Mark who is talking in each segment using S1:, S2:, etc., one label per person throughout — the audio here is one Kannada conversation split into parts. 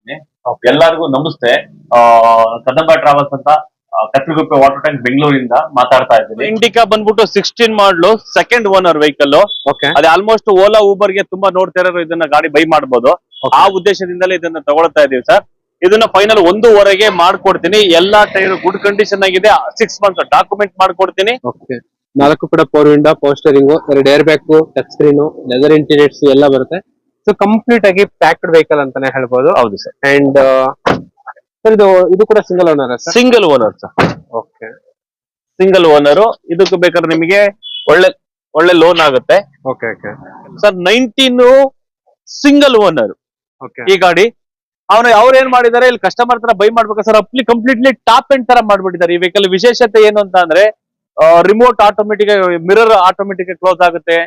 S1: ಮಾಡ್ತೀನಿ. ಎಲ್ಲರಿಗೂ ನಮಸ್ತೆ. ಕದಂಬ ಟ್ರಾವೆಲ್ಸ್ ಅಂತ ಕತ್ತಲಗುಪ್ಪೆ ವಾಟರ್ ಟ್ಯಾಂಕ್ ಬೆಂಗಳೂರಿಂದ ಮಾತಾಡ್ತಾ ಇದ್ದೀನಿ. ಇಂಡಿಕಾ ಬಂದ್ಬಿಟ್ಟು 16 ಮಾಡಲು ಸೆಕೆಂಡ್ ಓನರ್ ವೆಹಿಕಲ್. ಅದೇ ಆಲ್ಮೋಸ್ಟ್ ಓಲಾ ಊಬರ್ ಗೆ ತುಂಬಾ ನೋಡ್ತಾ ಇರೋರು ಇದನ್ನ ಗಾಡಿ ಬೈ ಮಾಡಬಹುದು. ಆ ಉದ್ದೇಶದಿಂದಲೇ ಇದನ್ನ ತಗೊಳ್ತಾ ಇದೀವಿ ಸರ್. ಇದನ್ನ ಫೈನಲ್ 1.5 ಮಾಡ್ಕೊಡ್ತೀನಿ. ಎಲ್ಲಾ ಟೈರ್ ಗುಡ್ ಕಂಡೀಷನ್ ಆಗಿದೆ. 6 ಮಂತ್ಸ್ ಡಾಕ್ಯುಮೆಂಟ್ ಮಾಡ್ಕೊಡ್ತೀನಿ.
S2: 4 ಕೂಡ power window, power steering, 2 air bag, touch screen, leather interiors ಎಲ್ಲ ಬರುತ್ತೆ. ಸೊ ಕಂಪ್ಲೀಟ್ ಆಗಿ ಪ್ಯಾಕ್ಡ್ ವೆಹಿಕಲ್ ಅಂತಾನೆ ಹೇಳ್ಬೋದು.
S1: ಹೌದು ಸರ್.
S2: ಅಂಡ್ ಸರ್ ಇದು ಕೂಡ single owner sir?
S1: Single owner sir.
S2: Okay,
S1: single owner. ಇದಕ್ಕೆ ಬೇಕಾದ್ರೆ ನಿಮಗೆ ಒಳ್ಳೆ ಲೋನ್ ಆಗುತ್ತೆ.
S2: Okay okay
S1: sir. 19 single owner
S2: okay.
S1: ಈ ಗಾಡಿ. ಅವ್ರು ಏನ್ ಮಾಡಿದ್ದಾರೆ, ಇಲ್ಲಿ ಕಸ್ಟಮರ್ ತರ ಬೈ ಮಾಡ್ಬೇಕು ಸರ್. ಕಂಪ್ಲೀಟ್ಲಿ ಟಾಪ್ ಎಂಡ್ ತರ ಮಾಡ್ಬಿಟ್ಟಿದ್ದಾರೆ ಈ ವೆಹಿಕಲ್. ವಿಶೇಷತೆ ಏನು ಅಂತ ಅಂದ್ರೆ remote automatic, mirror automatic close ಆಗುತ್ತೆ,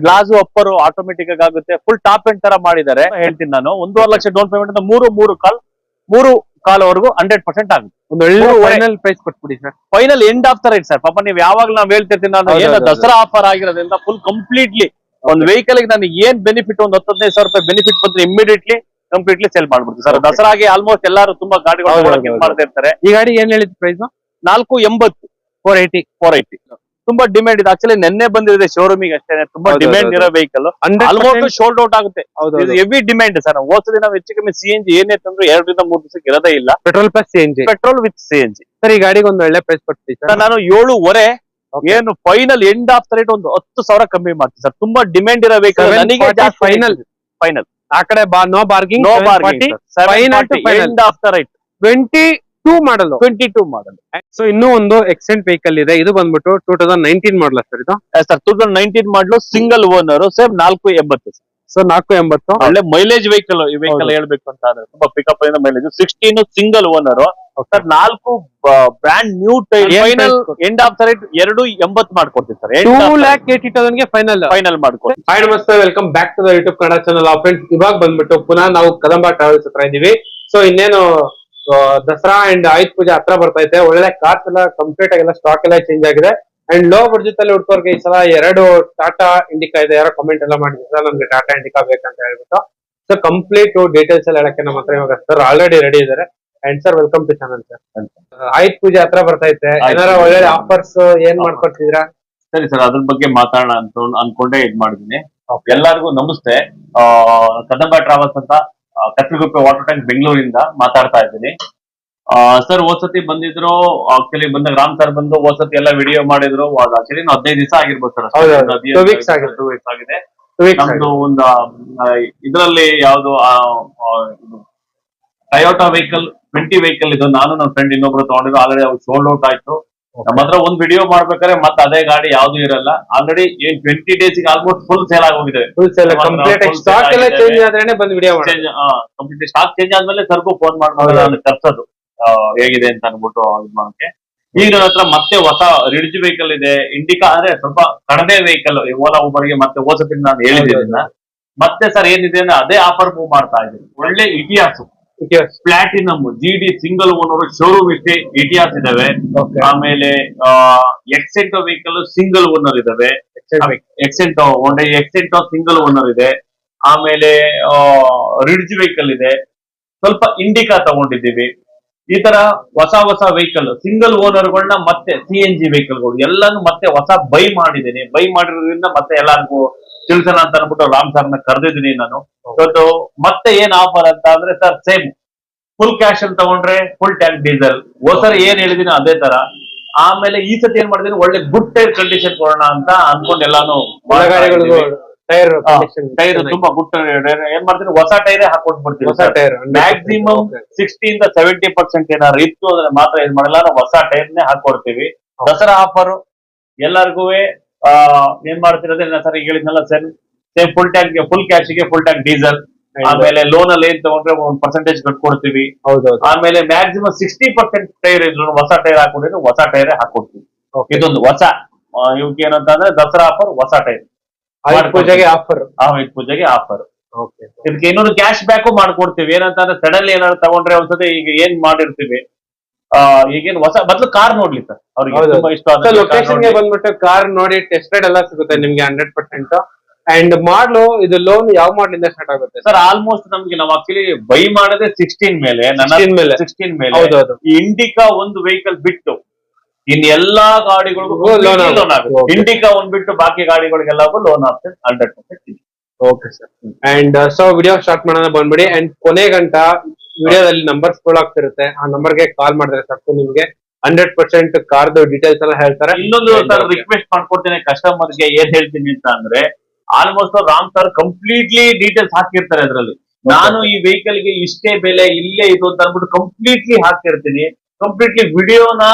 S1: ಗ್ಲಾಸ್ ಅಪ್ಪರ್ ಆಟೋಮೆಟಿಕ್ ಆಗುತ್ತೆ. ಫುಲ್ ಟಾಪ್ ಎಂಡ್ ತರ ಮಾಡಿದ್ದಾರೆ. ಹೇಳ್ತೀನಿ ನಾನು 1.5 ಲಕ್ಷ ಡೌನ್ ಪೇಮೆಂಟ್ ಅಂತ 3 ಕಾಲ್ವರೆಗೂ 100% ಆಗುತ್ತೆ.
S2: ಒಂದು ಒಳ್ಳೆ ಫೈನಲ್ ಪ್ರೈಸ್ ಕೊಟ್ಬಿಡಿ sir.
S1: Final end of the right sir. ಪಾಪ ನೀವು ಯಾವಾಗ ನಾವು ಹೇಳ್ತಿರ್ತೀನಿ ನಾನು, ಏನು ದಸರಾ ಆಫರ್ ಆಗಿರೋದ್ರಿಂದ ಫುಲ್ ಕಂಪ್ಲೀಟ್ಲಿ ಒಂದು ವೆಹಿಕಲ್ ಗೆ ನನಗೆ ಏನ್ ಬೆನಿಫಿಟ್, ಒಂದು 10-15 ಸಾವಿರ ರೂಪಾಯಿ ಬೆನಿಫಿಟ್ ಬಂದ್ರೆ ಇಮಿಡಿಯೇಟ್ಲಿ ಕಂಪ್ಲೀಟ್ಲಿ ಸೇಲ್ ಮಾಡ್ಬಿಡ್ತೀವಿ ಸರ್. ದಸರಾಗೆ ಆಲ್ಮೋಸ್ಟ್ ಎಲ್ಲರೂ ತುಂಬಾ ಗಾಡಿಗಳು ಮಾಡ್ತಾ ಇರ್ತಾರೆ.
S2: ಈ ಗಾಡಿ ಏನ್ ಹೇಳಿದ್ ಪ್ರೈಸ್?
S1: 480. 480 ತುಂಬಾ ಡಿಮ್ಯಾಂಡ್ ಇದೆ. ಆಕ್ಚುಲಿ ನೆನ್ನೆ ಬಂದಿದೆ ಶೋರೂಮಿಗೆ ಅಷ್ಟೇ. ತುಂಬಾ ಡಿಮ್ಯಾಂಡ್ ಇರೋ ವೆಹಿಕಲ್. ಆಲ್ಮೋಸ್ಟ್ ಶೋಲ್ಡ್ ಔಟ್ ಆಗುತ್ತೆ. Heavy demand sir. ಹೋದ್ಸಲಿ ನಾವು ಹೆಚ್ಚು ಕಮ್ಮಿ CNG ಏನೇ ತಂದ್ರು 2 ರಿಂದ 3 ದಿವಸಕ್ಕೆ ಇರೋದೇ ಇಲ್ಲ.
S2: Petrol plus CNG,
S1: petrol with CNG.
S2: Sir ಈ ಗಾಡಿಗೆ ಒಂದು ಒಳ್ಳೆ ಪ್ರೈಸ್ ಕೊಡ್ತೀವಿ ಸರ್.
S1: ನಾನು 7.5 ಏನು final end of the rate ಒಂದು 10,000 ಕಮ್ಮಿ ಮಾಡ್ತೀವಿ ಸರ್. ತುಂಬಾ ಡಿಮ್ಯಾಂಡ್ ಇರೋ ವೆಹಿಕಲ್. ಫೈನಲ್
S2: ಆ ಕಡೆ no bargaining,
S1: no bargaining. End of the rate
S2: 22 model. So ಇನ್ನೂ ಒಂದು ಎಕ್ಸೆಂಟ್ ವೆಹಿಕಲ್ ಇದೆ. ಇದು ಬಂದ್ಬಿಟ್ಟು 2019 ಮಾಡಲ್ ಸರ್. ಇದು
S1: ಸರ್ 2019 ಮಾಡಲು ಸಿಂಗಲ್ ಓನರ್. ಸೇಮ್ 480
S2: ಸೊ 480
S1: ಒಳ್ಳೆ ಮೈಲೇಜ್ ವೆಹಿಕಲ್. ಈ ವೆಹಿಕಲ್ ಹೇಳ್ಬೇಕು ಅಂತ ಅಂದ್ರೆ ತುಂಬಾ ಪಿಕಪ್ ಇಂದ mileage. 16 single owner sir. 4 brand new tyre. Final end of the rate 280 ಮಾಡ್ಕೊಡ್ತೀವಿ ಸರ್.
S2: 2,80,000 ಗೆ ಫೈನಲ್
S1: ಮಾಡ್ಕೊಡ್ತೀವಿ.
S2: ಹಾಯ್ ನಮಸ್ತೆ, welcome back to the YouTube Kannada channel. Friends, ಇವಾಗ ಬಂದ್ಬಿಟ್ಟು ಪುನಃ ನಾವು ಕದಂಬ ಟ್ರಾವೆಲ್ಸ್ ಹತ್ರ ಇದೀವಿ. ಸೊ ಇನ್ನೇನು ದಸರಾ ಅಂಡ್ ಆಯುಧ ಪೂಜೆ ಹತ್ರ ಬರ್ತೈತೆ. ಒಳ್ಳೆ ಕಾರ್ಸ್ ಎಲ್ಲ ಕಂಪ್ಲೀಟ್ ಆಗಿ ಸ್ಟಾಕ್ ಎಲ್ಲ ಚೇಂಜ್ ಆಗಿದೆ. ಅಂಡ್ ಲೋ ಬಡ್ಜೆಟ್ ಅಲ್ಲಿ ಹುಡ್ಕೋರ್ಗೆ ಈ ಸಲ 2 ಟಾಟಾ ಇಂಡಿಕಾ ಇದೆ. ಯಾರೋ ಕಮೆಂಟ್ ಎಲ್ಲ ಮಾಡಿದ್ರೆ ನಮ್ಗೆ ಟಾಟಾ ಇಂಡಿಕಾ ಬೇಕಂತ ಹೇಳ್ಬಿಟ್ಟು. ಸೊ ಕಂಪ್ಲೀಟ್ ಡೀಟೇಲ್ಸ್ ಎಲ್ಲ ಹೇಳಕ್ಕೆ ನಮ್ಮ ಹತ್ರ ಇವಾಗ ಸರ್ ಆಲ್ರೆಡಿ ರೆಡಿ ಇದಾರೆ. And sir welcome to channel sir. ಆಯುಧ ಪೂಜೆ ಹತ್ರ ಬರ್ತೈತೆ. ಏನಾರ ಒಳ್ಳೆ ಆಫರ್ಸ್ ಏನ್ ಮಾಡ್ಕೊಡ್ತಿದ್ದೀರಾ?
S1: ಸರಿ ಸರ್, ಅದ್ರ ಬಗ್ಗೆ ಮಾತಾಡೋಣ ಅಂತ ಅನ್ಕೊಂಡೆ ಇದ್ ಮಾಡಿದೀನಿ. ಎಲ್ಲರಿಗೂ ನಮಸ್ತೆ. ಕದಂಬ ಟ್ರಾವೆಲ್ಸ್ ಅಂತ ಕತ್ತಲಗುಪ್ಪೆ ವಾಟರ್ ಟ್ಯಾಂಕ್ ಬೆಂಗಳೂರಿಂದ ಮಾತಾಡ್ತಾ ಇದ್ದೀನಿ. ಸರ್ ಹೋದ್ಸತಿ ಬಂದಿದ್ರು. ಆಕ್ಚುಲಿ ಬಂದಾಗ ರಾಮ್ ಸರ್ ಬಂದು ಹೋದ್ಸತಿ ಎಲ್ಲ ವಿಡಿಯೋ ಮಾಡಿದ್ರು. ಆಕ್ಚುಲಿ 15 ದಿವಸ ಆಗಿರ್ಬೋದು ಸರ್. 2 ವೀಕ್ಸ್ ಆಗಿದೆ. ನಮ್ದು ಒಂದು ಇದ್ರಲ್ಲಿ ಯಾವ್ದು ಟಯೋಟಾ ವೆಹಿಕಲ್ 20 ವೆಹಿಕಲ್ ಇದು. ನಾನು ನನ್ನ ಫ್ರೆಂಡ್ ಇನ್ನೊಬ್ರು ತಗೊಂಡಿದ್ರು. ಆಲ್ರೆಡಿ ಅವ್ರು ಸೋಲ್ಡ್ ಔಟ್ ಆಯ್ತು. ನಮ್ಮ ಹತ್ರ ಒಂದು ವಿಡಿಯೋ ಮಾಡ್ಬೇಕಾದ್ರೆ ಮತ್ತೆ ಅದೇ ಗಾಡಿ ಯಾವ್ದು ಇರಲ್ಲ. Already 20 days almost full sale ಆಗೋಗಿದೆ.
S2: ಸ್ಟಾಕ್ ಎಲ್ಲ ಚೇಂಜ್ ಆದ್ರೇನೆ ಬಂದು ವಿಡಿಯೋ
S1: ಕಂಪ್ಲೀಟ್ ಸ್ಟಾಕ್ ಚೇಂಜ್ ಆದ್ಮೇಲೆ ಸರ್ಗೂ ಫೋನ್ ಮಾಡ್ಬೋದು ತರ್ಸೋದು ಹೇಗಿದೆ ಅಂತ ಅನ್ಬಿಟ್ಟು ಇದು ಮಾಡಕ್ಕೆ. ಈಗ ನನ್ನ ಹತ್ರ ಮತ್ತೆ ಹೊಸ ರಿಡ್ಜ್ ವೆಹಿಕಲ್ ಇದೆ. ಇಂಡಿಕಾ ಅಂದ್ರೆ ಸ್ವಲ್ಪ ಕಡಿಮೆ ವೆಹಿಕಲ್. ಓಲಾ ಊಬರ್ಗೆ ಮತ್ತೆ ಹೋದ್ಸತಿ ನಾನು ಹೇಳಿದ್ದೀನಿ. ಮತ್ತೆ ಸರ್ ಏನಿದೆ ಅಂದ್ರೆ ಅದೇ ಆಫರ್ ಮೂವ್ ಮಾಡ್ತಾ ಇದ್ದೀನಿ. ಒಳ್ಳೆ ಇತಿಹಾಸ platinum GD single owner showroom ಇತಿಹಾಸ ಇದಾವೆ. ಆಮೇಲೆ ಎಕ್ಸೆಂಟೋ ವೆಹಿಕಲ್ ಸಿಂಗಲ್ ಓನರ್ ಇದಾವೆ. ಎಕ್ಸೆಂಟೋ ಸಿಂಗಲ್ ಓನರ್ ಇದೆ. ಆಮೇಲೆ ರಿಡ್ಜ್ ವೆಹಿಕಲ್ ಇದೆ. ಸ್ವಲ್ಪ ಇಂಡಿಕಾ ತಗೊಂಡಿದ್ದೀವಿ. ಈ ತರ ಹೊಸ ವೆಹಿಕಲ್ ಸಿಂಗಲ್ ಓನರ್ಗಳನ್ನ ಮತ್ತೆ CNG ವೆಹಿಕಲ್ಗಳು ಎಲ್ಲಾನು ಮತ್ತೆ ಹೊಸ ಬೈ ಮಾಡಿದ್ದೀನಿ. ಬೈ ಮಾಡಿರೋದ್ರಿಂದ ಮತ್ತೆ ಎಲ್ಲಾರ್ಗು ತಿಳಿಸೋಣ ಅಂತ ಅನ್ಬಿಟ್ಟು ರಾಮ್ ಸರ್ನ ಕರೆದಿದ್ದೀನಿ ನಾನು. ಇವತ್ತು ಮತ್ತೆ ಏನ್ ಆಫರ್ ಅಂತ ಅಂದ್ರೆ ಸರ್, ಸೇಮ್ ಫುಲ್ ಕ್ಯಾಶ್ ಅಲ್ಲಿ ತಗೊಂಡ್ರೆ ಫುಲ್ ಟ್ಯಾಂಕ್ ಡೀಸೆಲ್. ಹೋದ್ಸರಿ ಏನ್ ಹೇಳಿದೀನಿ ಅದೇ ತರ. ಆಮೇಲೆ ಈ ಸತಿ ಏನ್ ಮಾಡಿದೀನಿ, ಒಳ್ಳೆ ಗುಡ್ ಟೈರ್ ಕಂಡೀಷನ್ ಕೊಡೋಣ ಅಂತ ಅನ್ಕೊಂಡು ಎಲ್ಲಾನು ಟೈರ್ ತುಂಬಾ ಗುಡ್ ಟೈರ್ ಏನ್ ಮಾಡ್ತೀನಿ, ಹೊಸ ಟೈರೇ ಹಾಕೊಟ್ಬಿಡ್ತೀನಿ. ಮ್ಯಾಕ್ಸಿಮಮ್ 60-70% ಏನಾದ್ರು ಇತ್ತು ಅಂದ್ರೆ ಮಾತ್ರ ಏನ್ ಮಾಡಲ್ಲ, ನಾವು ಹೊಸ ಟೈರ್ನೇ ಹಾಕೊಡ್ತೀವಿ. ದಸರಾ ಆಫರ್ ಎಲ್ಲರಿಗೂ ಏನ್ ಮಾಡ್ತಿರೋದೇ ಸರ್, ಈಗ ಹೇಳಿದ್ನಲ್ಲ ಸರ್, ಸೇಮ್ ಫುಲ್ ಕ್ಯಾಶಿಗೆ ಫುಲ್ ಟ್ಯಾಂಕ್ ಡೀಸೆಲ್. ಆಮೇಲೆ ಲೋನ್ ಅಲ್ಲಿ ಏನ್ ತಗೊಂಡ್ರೆ 1% ಕಟ್ಕೊಡ್ತೀವಿ. ಆಮೇಲೆ ಮ್ಯಾಕ್ಸಿಮಮ್ 60% ಟೈರ್ ಇದ್ರು ಹೊಸ ಟೈರ್ ಹಾಕೊಂಡಿದ್ರೆ ಹೊಸ ಟೈರೇ ಹಾಕೊಡ್ತೀವಿ. ಇದೊಂದು ಹೊಸ ಇವಕ್ಕೆ ಏನಂತ ಅಂದ್ರೆ ದಸರಾ ಆಫರ್, ಹೊಸ ಟೈರ್
S2: ಪೂಜೆಗೆ ಆಫರ್.
S1: ಪೂಜೆಗೆ ಆಫರ್. ಇದಕ್ಕೆ ಇನ್ನೊಂದು ಕ್ಯಾಶ್ ಬ್ಯಾಕು ಮಾಡ್ಕೊಡ್ತೀವಿ. ಏನಂತಂದ್ರೆ ಸಡನ್ಲಿ ಏನಾದ್ರು ತಗೊಂಡ್ರೆ ಒಂದ್ಸತಿ ಈಗ ಏನ್ ಮಾಡಿರ್ತೀವಿ, ಈಗೇನು ಹೊಸ ಬದಲು ಕಾರ್ ನೋಡ್ಲಿ ಸರ್, ಅವ್ರಿಗೆ ತುಂಬಾ ಇಷ್ಟ.
S2: ಲೊಕೇಶನ್ ಗೆ ಬಂದ್ಬಿಟ್ಟು ಕಾರ್ ನೋಡಿ ಟೆಸ್ಟ್ ರೈಡ್ ಎಲ್ಲ ಸಿಗುತ್ತೆ ನಿಮ್ಗೆ 100%. ಅಂಡ್ ಮಾಡ್ಲು ಇದು ಲೋನ್ ಯಾವ ಮಾಡ್ಲ್ ಇಂದ ಸ್ಟಾರ್ಟ್ ಆಗುತ್ತೆ
S1: ಸರ್ ಆಲ್ಮೋಸ್ಟ್ ನಮ್ಗೆ ನಾವು ಆಕ್ಚುಲಿ ಬೈ ಮಾಡದೆ 16 ಮೇಲೆ
S2: 16 ಮೇಲೆ.
S1: 16 ಮೇಲೆ
S2: ಹೌದೌದು.
S1: ಈ ಇಂಡಿಕಾ ಒಂದು ವೆಹಿಕಲ್ ಬಿಟ್ಟು ಇನ್ ಎಲ್ಲಾ ಗಾಡಿಗಳಿಗೂ
S2: Loan
S1: ಲೋನ್
S2: ಆಗುತ್ತೆ.
S1: ಆಗುತ್ತೆ.
S2: Okay.
S1: ಇಂಡಿಕಾ ಒಂದ್ ಬಿಟ್ಟು ಬಾಕಿ ಗಾಡಿಗಳಿಗೆಲ್ಲವೂ ಲೋನ್ ಆಪ್ಷನ್ 100% ಇದೆ.
S2: Okay sir. And so video start ಮಾಡೋಣ ಬಂದ್ಬಿಡಿ. ಅಂಡ್ ಕೊನೆ ಗಂಟ ವಿಡಿಯೋದಲ್ಲಿ ನಂಬರ್ಸ್ ಆಗ್ತಿರುತ್ತೆ, ಆ ನಂಬರ್ಗೆ ಕಾಲ್ ಮಾಡಿದ್ರೆ ಸಾಕು, ನಿಮ್ಗೆ 100% ಕಾರ್ದು ಡೀಟೇಲ್ಸ್ ಎಲ್ಲ ಹೇಳ್ತಾರೆ.
S1: ಇನ್ನೊಂದು ಸರ್ ರಿಕ್ವೆಸ್ಟ್ ಮಾಡ್ಕೊಡ್ತೇನೆ ಕಸ್ಟಮರ್ ಗೆ ಏನ್ ಹೇಳ್ತೀನಿ ಅಂತ ಅಂದ್ರೆ, almost Ram sir completely details ಹಾಕಿರ್ತಾರೆ ಅದ್ರಲ್ಲಿ. ನಾನು ಈ ವೆಹಿಕಲ್ ಗೆ ಇಷ್ಟೇ ಬೆಲೆ ಇಲ್ಲೇ ಇದು ಅಂತ ಅಂದ್ಬಿಟ್ಟು ಕಂಪ್ಲೀಟ್ಲಿ ಹಾಕಿರ್ತೀನಿ. ಕಂಪ್ಲೀಟ್ಲಿ ವಿಡಿಯೋನ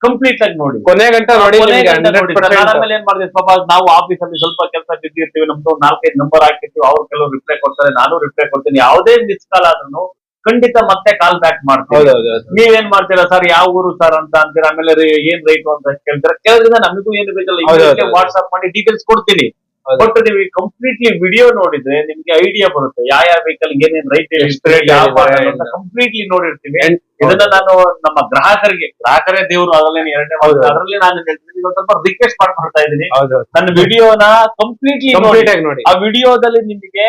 S1: ಕಂಪ್ಲೀಟ್ ಆಗಿ ನೋಡಿ,
S2: ಕೊನೆ ಗಂಟ ನೋಡಿ.
S1: ಕೊನೆ
S2: ನಿಮ್ಗೆ
S1: ಗಂಟೆ ನೋಡಿ.
S2: 100%
S1: ಆಮೇಲೆ ಏನ್ ಮಾಡಿದ್ವಿ, ಪಾಪ ನಾವು ಆಫೀಸ್ ಅಲ್ಲಿ ಸ್ವಲ್ಪ ಕೆಲಸ ಬಿಸಿ ಇರ್ತೀವಿ, ನಮ್ದು 4-5 ನಂಬರ್ ಹಾಕಿರ್ತೀವಿ, ಅವ್ರು ಕೆಲವರು ರಿಪ್ಲೈ ಕೊಡ್ತಾರೆ, ನಾನು ರಿಪ್ಲೈ ಕೊಡ್ತೀನಿ. ಯಾವುದೇ ಮಿಸ್ ಕಾಲ್ ಆದ್ರೂ ಖಂಡಿತ ಮತ್ತೆ ಕಾಲ್ ಬ್ಯಾಕ್ ಮಾಡ್ತೀವಿ.
S2: ಹೌದೌದು.
S1: ನೀವೇನ್ ಮಾಡ್ತೀರಾ ಸರ್, ಯಾವ ಊರು ಸರ್ ಅಂತ ಅಂತೀರಾ, ಆಮೇಲೆ ಏನ್ ರೈಟ್ ಅಂತ ಕೇಳ್ತಾರೆ. ಕೇಳಿದ್ರೆ ನಮಗೂ ಏನು ಬೇಕಲ್ಲ,
S2: ಹೌದೌದು.
S1: ವಾಟ್ಸ್ಆಪ್ ಮಾಡಿ ಡೀಟೇಲ್ಸ್ ಕೊಡ್ತೀನಿ.
S2: ಹೌದು.
S1: ಬಟ್ ನೀವು ಕಂಪ್ಲೀಟ್ಲಿ ವಿಡಿಯೋ ನೋಡಿದ್ರೆ ನಿಮ್ಗೆ ಐಡಿಯಾ ಬರುತ್ತೆ, ಯಾವ ವೆಹಿಕಲ್ ಏನೇನ್ ರೈಟ್
S2: ಎಷ್ಟು rate ಇದೆ.
S1: ಕಂಪ್ಲೀಟ್ಲಿ ನೋಡಿರ್ತೀವಿ.
S2: And-
S1: ಇದನ್ನ ನಾನು ನಮ್ಮ ಗ್ರಾಹಕರೇ ದೇವರು, ಅದರಲ್ಲಿ ಎರಡನೇ
S2: ಹೌದು.
S1: ಅದರಲ್ಲಿ ನಾನು ಹೇಳ್ತೀನಿ, ಇವತ್ತು ಸ್ವಲ್ಪ ರಿಕ್ವೆಸ್ಟ್ ಮಾಡ್ಕೊಳ್ತಾ ಇದ್ದೀನಿ,
S2: ಹೌದೌದು.
S1: ನನ್ನ ವಿಡಿಯೋನ ಕಂಪ್ಲೀಟ್ಲಿ
S2: ಕಂಪ್ಲೀಟ್ ಆಗಿ ನೋಡಿ.
S1: ಆ ವಿಡಿಯೋದಲ್ಲಿ ನಿಮಗೆ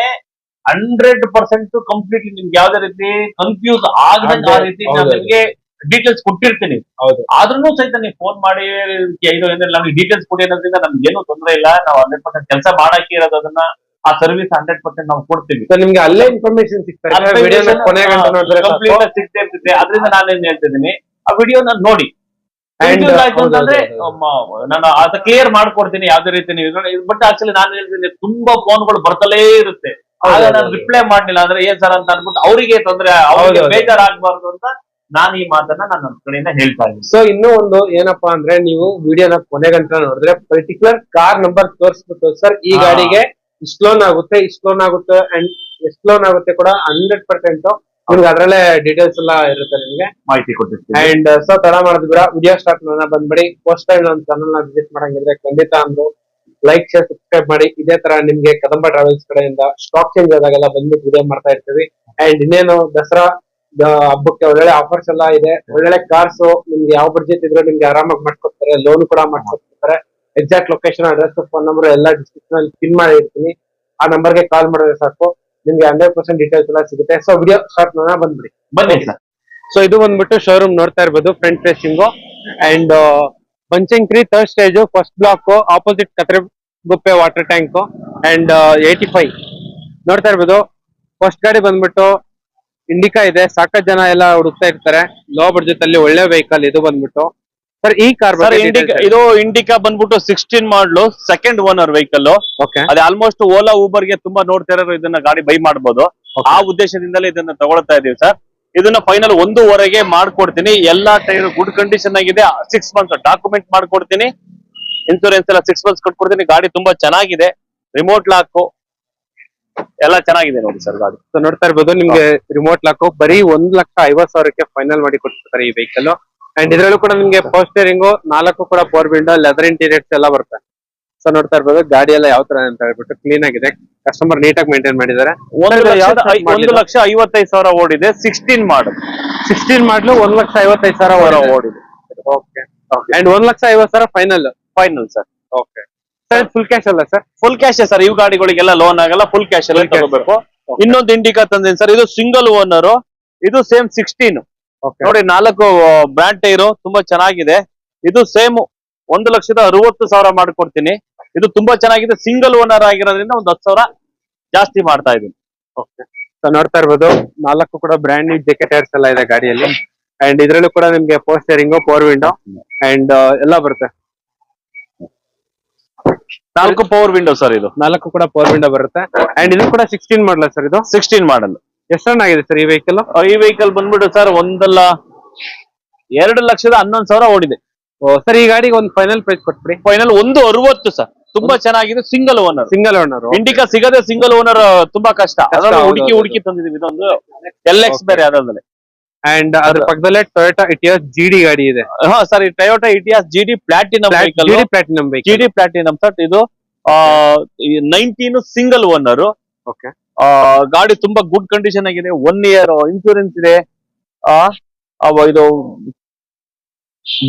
S1: 100% ಕಂಪ್ಲೀಟ್ಲಿ ನಿಮ್ಗೆ ಯಾವ್ದೇ ರೀತಿ ಕನ್ಫ್ಯೂಸ್ ಆಗದಂಗೆ ಆ ರೀತಿ ನಾನು
S2: ಹೌದು.
S1: ನಿಮ್ಗೆ ಡೀಟೇಲ್ಸ್ ಕೊಟ್ಟಿರ್ತೀನಿ.
S2: ಹೌದು.
S1: ಆದ್ರೂ ಸಹಿತ ನೀವು ಫೋನ್ ಮಾಡಿ ಇದು ಏನಿಲ್ಲ, ನಮ್ಗೆ ಡೀಟೇಲ್ಸ್ ಕೊಡಿ ಅನ್ನೋದ್ರಿಂದ ನಮ್ಗೆ ಏನು ತೊಂದರೆ ಇಲ್ಲ. ನಾವು 100% ಕೆಲಸ ಮಾಡಕ್ಕೆ ಇರೋದು, ಅದನ್ನ ಆ ಸರ್ವಿಸ್ 100% ನಾವು ಕೊಡ್ತೀವಿ.
S2: So ನಿಮ್ಗೆ ಅಲ್ಲೇ ಇನ್ಫಾರ್ಮೇಶನ್ ಸಿಗ್ತಾರೆ, ವಿಡಿಯೋನ ಕೊನೆ ಗಂಟ ನೋಡಿದ್ರೆ ಸಾಕು.
S1: ಕಂಪ್ಲೀಟ್ ಆಗಿ ಸಿಗ್ತಾ ಇರ್ತದೆ. ಅದರಿಂದ ನಾನು ಏನ್ ಹೇಳ್ತಿದ್ದೀನಿ, ಆ ವಿಡಿಯೋನ ನೋಡಿ.
S2: And
S1: Confuse ಆಯ್ತು
S2: ಹೌದು,
S1: ಅಂತಂದ್ರೆ
S2: ಹೌದು.
S1: ನಾನು ಅದು ಕ್ಲಿಯರ್ ಮಾಡ್ಕೊಡ್ತೀನಿ ಯಾವ್ದೇ ರೀತಿ ನೀವು. ಬಟ್ ಆಕ್ಚುಲಿ ನಾನು ಹೇಳ್ತೀನಿ, ತುಂಬಾ ಫೋನ್ಗಳು ಬರ್ತಲೇ ಇರುತ್ತೆ. ಆಗ
S2: ಹೌದು,
S1: ನಾನು
S2: ಹೌದು.
S1: ರಿಪ್ಲೈ ಮಾಡ್ಲಿಲ್ಲ ಅಂದ್ರೆ ಏನ್ ಸರ್ ಅಂತ ಅನ್ಬಿಟ್ಟು ಅವರಿಗೆ ತೊಂದರೆ, ಅವ್ರಿಗೆ
S2: ಹೌದು.
S1: ಬೇಜಾರಾಗಬಾರ್ದು ಅಂತ ನಾನು ಈ ಮಾತನ್ನ ನನ್ನ ಕಡೆಯಿಂದ ಹೇಳ್ತಾ ಇದ್ದೀನಿ.
S2: ಸೊ ಇನ್ನೂ ಒಂದು ಏನಪ್ಪಾ ಅಂದ್ರೆ, ನೀವು ವಿಡಿಯೋನ ಕೊನೆ ಗಂಟ ನೋಡಿದ್ರೆ ಪರ್ಟಿಕ್ಯುಲರ್ ಕಾರ್ ನಂಬರ್ ತೋರಿಸ್ಬಿಟ್ಟು, ಸರ್ ಈ
S1: ಹಾ.
S2: ಗಾಡಿಗೆ ಇಷ್ಟು ಲೋನ್ ಆಗುತ್ತೆ, ಇಷ್ಟು ಲೋನ್ ಆಗುತ್ತೆ, ಅಂಡ್ ಎಷ್ಟು ಲೋನ್ ಆಗುತ್ತೆ ಕೂಡ 100% ನಿಮ್ಗೆ ಅದ್ರಲ್ಲೇ ಡೀಟೇಲ್ಸ್ ಎಲ್ಲ ಇರುತ್ತೆ ನಿಮ್ಗೆ.
S1: ಮಾಹಿತಿ ಕೊಟ್ಟಿರ್ತೀನಿ.
S2: ಅಂಡ್ ಸೊ ತಡ ಮಾಡಿದ್ ಬಿಡ, ವಿಡಿಯೋ ಸ್ಟಾರ್ಟ್ ಮಾಡೋಣ ಬಂದ್ಬಿಡಿ. ಫಸ್ಟ್ ಟೈಮ್ ನಮ್ಮ ಚಾನಲ್ ನ ವಿಸಿಟ್ ಮಾಡಂಗಿದ್ರೆ ಖಂಡಿತ ಅಂದು ಲೈಕ್, ಶೇರ್, ಸಬ್ಸ್ಕ್ರೈಬ್ ಮಾಡಿ. ಇದೇ ತರ ನಿಮ್ಗೆ ಕದಂಬ ಟ್ರಾವೆಲ್ಸ್ ಕಡೆಯಿಂದ ಸ್ಟಾಕ್ ಚೇಂಜ್ ಆದಾಗೆಲ್ಲ ಬಂದ್ಬಿಟ್ಟು ವಿಡಿಯೋ ಮಾಡ್ತಾ ಇರ್ತೀವಿ. ಅಂಡ್ ಇನ್ನೇನು ದಸರಾ ಹಬ್ಬಕ್ಕೆ ಒಳ್ಳೆ ಆಫರ್ಸ್ ಎಲ್ಲ ಇದೆ. ಒಳ್ಳೆ ಕಾರ್ಸ್ ನಿಮ್ಗೆ ಯಾವ ಬಡ್ಜೆಟ್ ಇದ್ರೆ ನಿಮ್ಗೆ ಆರಾಮಾಗಿ ಮಾಡ್ಕೊಡ್ತಾರೆ, ಲೋನ್ ಕೂಡ ಮಾಡ್ಕೊಡ್ತಾರೆ. Exact location, address, phone number ಎಲ್ಲ ಡಿಸ್ಕ್ರಿಪ್ಷನ್ ಅಲ್ಲಿ ಪಿನ್ ಮಾಡಿ ಇರ್ತೀನಿ. ಆ ನಂಬರ್ಗೆ ಕಾಲ್ ಮಾಡಿದ್ರೆ ಸಾಕು, ನಿಮ್ಗೆ 100% ಡೀಟೇಲ್ಸ್ ಎಲ್ಲ ಸಿಗುತ್ತೆ. ಸೊ ವಿಡಿಯೋ ಸ್ಟಾರ್ಟ್ ಮಾಡೋಣ ಬಂದ್ಬಿಡಿ.
S1: ಬನ್ನಿ ಸರ್.
S2: ಸೊ ಇದು ಬಂದ್ಬಿಟ್ಟು ಶೋರೂಮ್ ನೋಡ್ತಾ ಇರ್ಬೋದು, front facing and Banashankari 3rd stage, first block, opposite Kathriguppe water tank and 85 ನೋಡ್ತಾ ಇರ್ಬೋದು. ಫಸ್ಟ್ ಗಾಡಿ ಬಂದ್ಬಿಟ್ಟು ಇಂಡಿಕಾ ಇದೆ. ಸಾಕಷ್ಟು ಜನ ಎಲ್ಲ ಹುಡುಕ್ತಾ ಇರ್ತಾರೆ ಲೋ ಬಡ್ಜೆಟ್ ಅಲ್ಲಿ ಒಳ್ಳೆ ವೆಹಿಕಲ್. ಇದು ಬಂದ್ಬಿಟ್ಟು ಸರ್ ಈ ಕಾರ್
S1: ಸರ್ ಇದು ಇಂಡಿಕಾ ಬಂದ್ಬಿಟ್ಟು 16 ಮಾಡಲು, ಸೆಕೆಂಡ್ ಓನರ್ ವೆಹಿಕಲ್.
S2: ಓಕೆ.
S1: ಅದೇ ಆಲ್ಮೋಸ್ಟ್ ಓಲಾ ಊಬರ್ ಗೆ ತುಂಬಾ ನೋಡ್ತಾ ಇರೋರು ಇದನ್ನ ಗಾಡಿ ಬೈ ಮಾಡಬಹುದು. ಆ ಉದ್ದೇಶದಿಂದಲೇ ಇದನ್ನ ತಗೊಳ್ತಾ ಇದೀವಿ ಸರ್. ಇದನ್ನ ಫೈನಲ್ 1.5 ಮಾಡ್ಕೊಡ್ತೀನಿ. ಎಲ್ಲಾ ಟೈರ್ ಗುಡ್ ಕಂಡೀಷನ್ ಆಗಿದೆ. 6 ಮಂತ್ಸ್ ಡಾಕ್ಯುಮೆಂಟ್ ಮಾಡ್ಕೊಡ್ತೀನಿ. ಇನ್ಸೂರೆನ್ಸ್ ಎಲ್ಲ 6 ಮಂತ್ಸ್ ಕೊಟ್ಕೊಡ್ತೀನಿ. ಗಾಡಿ ತುಂಬಾ ಚೆನ್ನಾಗಿದೆ. ರಿಮೋಟ್ ಲಾಕ್ ಎಲ್ಲ ಚೆನ್ನಾಗಿದೆ ನೋಡಿ ಸರ್ ಗಾಡಿ.
S2: ಸೊ ನೋಡ್ತಾ ಇರ್ಬೋದು, ನಿಮ್ಗೆ ರಿಮೋಟ್ ಲಾಕ್ ಬರೀ 1,50,000 ಫೈನಲ್ ಮಾಡಿ ಕೊಡ್ತಾರೆ ಈ ವೆಹಿಕಲ್. ಅಂಡ್ ಇದ್ರಲ್ಲೂ ಕೂಡ ನಿಮ್ಗೆ ಪವರ್ ಸ್ಟೇರಿಂಗ್, 4 ಕೂಡ ಪವರ್ ವಿಂಡೋ, ಲೆದರ್ ಇಂಟೀರಿಯರ್ಸ್ ಎಲ್ಲ ಬರುತ್ತೆ. ಸೊ ನೋಡ್ತಾ ಇರ್ಬೋದು ಗಾಡಿ ಎಲ್ಲ ಯಾವ ತರ ಅಂತ ಹೇಳ್ಬಿಟ್ಟು ಕ್ಲೀನ್ ಆಗಿದೆ. ಕಸ್ಟಮರ್ ನೀಟಾಗಿ ಮೇಂಟೈನ್ ಮಾಡಿದ್ದಾರೆ.
S1: 1,55,000 ಓಡಿದೆ. 16 ಮಾಡಲ್
S2: 16 ಮಾಡಲು 1,55,000
S1: ಓಡಿದೆ.
S2: Okay. And 1,50,000 final.
S1: Final sir.
S2: Okay sir, full cash ಅಲ್ಲ ಸರ್?
S1: Full cash sir. ಇವು ಗಾಡಿಗಳಿಗೆಲ್ಲ ಲೋನ್ ಆಗಲ್ಲ, ಫುಲ್ ಕ್ಯಾಶ್ ಅಲ್ಲಿ
S2: Full cash.
S1: ತಗೋಬೇಕು.
S2: Okay.
S1: ಇನ್ನೊಂದು ಇಂಡಿಕಾ ತಂದೇನಿ ಸರ್. ಇದು ಸಿಂಗಲ್ ಓನರ್. ಇದು ಸೇಮ್ 16
S2: ಓಕೆ.
S1: ನೋಡಿ, 4 ಬ್ರ್ಯಾಂಡ್ ಟೈರು ತುಂಬಾ ಚೆನ್ನಾಗಿದೆ. ಇದು ಸೇಮ್ 1,60,000 ಮಾಡ್ಕೊಡ್ತೀನಿ. ಇದು ತುಂಬಾ ಚೆನ್ನಾಗಿದೆ. ಸಿಂಗಲ್ ಓನರ್ ಆಗಿರೋದ್ರಿಂದ ಒಂದು 10,000 ಜಾಸ್ತಿ ಮಾಡ್ತಾ ಇದೀನಿ.
S2: ಓಕೆ. ಸೊ ನೋಡ್ತಾ ಇರ್ಬೋದು, 4 ಕೂಡ ಬ್ರ್ಯಾಂಡ್ ನ್ಯೂ ಜೆಕೆ ಟೈರ್ಸ್ ಎಲ್ಲ ಇದೆ ಗಾಡಿಯಲ್ಲಿ. ಅಂಡ್ ಇದ್ರಲ್ಲೂ ಕೂಡ ನಿಮ್ಗೆ power steering, power window and ಎಲ್ಲ ಬರುತ್ತೆ.
S1: 4 ಪವರ್ ವಿಂಡೋ ಸರ್. ಇದು
S2: 4 ಕೂಡ ಪವರ್ ವಿಂಡೋ ಬರುತ್ತೆ. ಅಂಡ್ ಇದು ಕೂಡ 16 ಮಾಡಲ ಸರ್? ಇದು
S1: 16 ಮಾಡಲ್.
S2: ಎಷ್ಟು ರನ್ ಆಗಿದೆ ಸರ್ ಈ ವೆಹಿಕಲ್?
S1: ಈ ವೆಹಿಕಲ್ ಬಂದ್ಬಿಟ್ಟು ಸರ್ 2,11,000 ಓಡಿದೆ.
S2: ಸರ್ ಈ ಗಾಡಿಗೆ ಒಂದು ಫೈನಲ್ ಪ್ರೈಸ್ ಕೊಟ್ಬಿಡಿ.
S1: Final 1,60 sir. ತುಂಬಾ ಚೆನ್ನಾಗಿದೆ. Single owner.
S2: Single owner.
S1: Indica ಸಿಗದೆ ಸಿಂಗಲ್ ಓನರ್ ತುಂಬಾ ಕಷ್ಟ. ಅದರಲ್ಲಿ
S2: ಹೌದು,
S1: ಹುಡುಕಿ
S2: ಹೌದು.
S1: ಹುಡುಕಿ ತಂದಿದೀವಿ. ಇದೊಂದು LX ಬೇರೆ ಅದರಲ್ಲಿ.
S2: ಅಂಡ್ ಅದ್ರ ಪಕ್ಕದಲ್ಲೇ ಟೊಯೋಟಾ ಇಟಿಯಾಸ್ GD ಗಾಡಿ ಇದೆ.
S1: ಹಾ ಸರ್, ಈ Toyota Etios GD platinum vehicle.
S2: GD platinum vehicle.
S1: GD platinum sir. ಇದು 19 ಸಿಂಗಲ್ ಓನರ್.
S2: ಓಕೆ.
S1: ಗಾಡಿ ತುಂಬಾ ಗುಡ್ ಕಂಡೀಷನ್ ಆಗಿದೆ. 1 ಇಯರ್ ಇನ್ಸೂರೆನ್ಸ್ ಇದೆ. ಇದು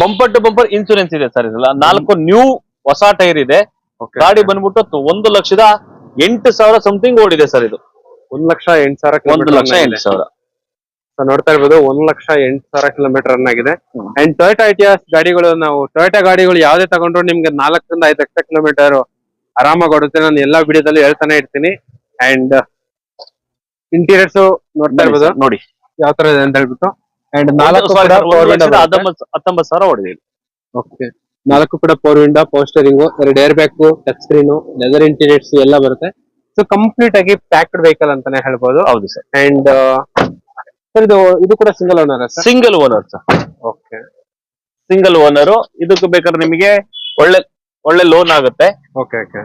S1: ಬಂಪರ್ ಟು ಬಂಪರ್ ಇನ್ಸೂರೆನ್ಸ್ ಇದೆ ಸರ್. ಇದೆಲ್ಲ 4 ನ್ಯೂ ಹೊಸ ಟೈರ್ ಇದೆ. ಗಾಡಿ ಬಂದ್ಬಿಟ್ಟು 1,60,000 8,000 ಸಮಥಿಂಗ್ ಓಡಿದೆ ಸರ್ ಇದು.
S2: 1,08,000
S1: 1,08,000.
S2: ನೋಡ್ತಾ ಇರ್ಬೋದು 1,08,000 ಕಿಲೋಮೀಟರ್ ರನ್ ಆಗಿದೆ. ಅಂಡ್ ಟೊಯೋಟಾ ಇಟಿಯಾಸ್ ಗಾಡಿಗಳು, ನಾವು ಟೊಯೋಟಾ ಗಾಡಿಗಳು ಯಾವ್ದೇ ತಗೊಂಡ್ರು ನಿಮ್ಗೆ 4 ರಿಂದ 5 ಲಕ್ಷ ಕಿಲೋಮೀಟರ್ ಆರಾಮಾಗಿ ಓಡುತ್ತೆ. ನಾನು ಎಲ್ಲಾ ವಿಡಿಯೋದಲ್ಲೂ ಹೇಳ್ತಾನೆ ಇರ್ತೀನಿ. ಅಂಡ್ ಇಂಟೀರಿಯರ್ಸ್ ನೋಡ್ತಾ ಇರ್ಬೋದು
S1: ನೋಡಿ
S2: ಯಾವ ತರ ಇದೆ ಅಂತ ಹೇಳ್ಬಿಟ್ಟು. ಅಂಡ್
S1: 19,000 ಓಡಿದೆ.
S2: ಓಕೆ, 4 ಕೂಡ power window, power steering, 2 air bag, touch screen, leather interiors ಎಲ್ಲ ಬರುತ್ತೆ. ಸೊ ಕಂಪ್ಲೀಟ್ ಆಗಿ ಪ್ಯಾಕ್ಡ್ ವೆಹಿಕಲ್ ಅಂತಾನೆ ಹೇಳ್ಬೋದು.
S1: ಹೌದು ಸರ್.
S2: ಅಂಡ್ ಸರ್ ಇದು ಕೂಡ single owner sir?
S1: Single owner sir.
S2: Okay,
S1: single owner. ಇದಕ್ಕೆ ಬೇಕಾದ್ರೆ ನಿಮಗೆ ಒಳ್ಳೆ ಲೋನ್ ಆಗುತ್ತೆ.
S2: ಓಕೆ ಓಕೆ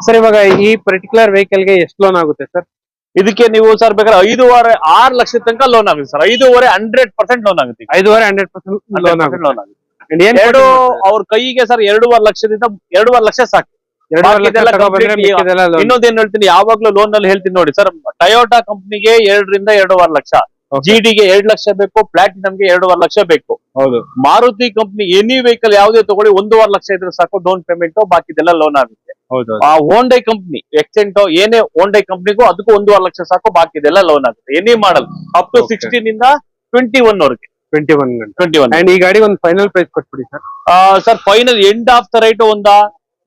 S2: ಸರ್, ಇವಾಗ ಈ ಪರ್ಟಿಕ್ಯುಲರ್ ವೆಹಿಕಲ್ ಗೆ ಎಷ್ಟು ಲೋನ್ ಆಗುತ್ತೆ ಸರ್?
S1: ಇದಕ್ಕೆ ನೀವು ಸರ್ ಬೇಕಾದ್ರೆ 5.5-6 ಲಕ್ಷ ತನಕ ಲೋನ್ ಆಗುತ್ತೆ ಸರ್. 5.5 100% ಲೋನ್ ಆಗುತ್ತೆ.
S2: 5.5 100% ಲೋನ್ ಆಗುತ್ತೆ.
S1: ಲೋನ್ ಆಗುತ್ತೆ. ಅವ್ರ ಕೈಗೆ ಸರ್ 2.5 ಲಕ್ಷದಿಂದ 2.5 ಲಕ್ಷ ಸಾಕು. ಇನ್ನೊಂದೇನ್ ಹೇಳ್ತೀನಿ, ಯಾವಾಗ್ಲೂ ಲೋನ್ ಅಲ್ಲಿ ಹೇಳ್ತೀನಿ ನೋಡಿ ಸರ್. ಟೊಯೋಟಾ ಕಂಪ್ನಿಗೆ 2 ರಿಂದ 2.5 ಲಕ್ಷ, ಜಿಡಿಗೆ 2 ಲಕ್ಷ ಬೇಕು, ಪ್ಲಾಟಿನಮ್ಗೆ 2.5 ಲಕ್ಷ ಬೇಕು.
S2: ಹೌದು.
S1: ಮಾರುತಿ ಕಂಪ್ನಿ ಎನಿ ವೆಹಿಕಲ್ ಯಾವ್ದೇ ತಗೊಳ್ಳಿ 1.5 ಲಕ್ಷ ಇದ್ರೆ ಸಾಕು ಡೌನ್ ಪೇಮೆಂಟ್, ಬಾಕಿದೆಲ್ಲ ಲೋನ್ ಆಗುತ್ತೆ. ಆ ಹೋಂಡೈ ಕಂಪ್ನಿ ಎಕ್ಸೆಂಟೋ ಏನೇ ಹೋಂಡೈ ಕಂಪ್ನಿಗೂ ಅದಕ್ಕೂ 1.5 ಲಕ್ಷ ಸಾಕು, ಬಾಕಿದೆಲ್ಲ ಲೋನ್ ಆಗುತ್ತೆ. ಎನಿ ಮಾಡಲ್ ಅಪ್ ಟು 16 ಇಂದ 21 ವರೆಗೆ. 21.
S2: ಅಂಡ್ ಈ ಗಾಡಿ ಒಂದು ಫೈನಲ್ ಪ್ರೈಸ್ ಕೊಟ್ಬಿಡಿ sir.
S1: Sir final end of the right ಒಂದ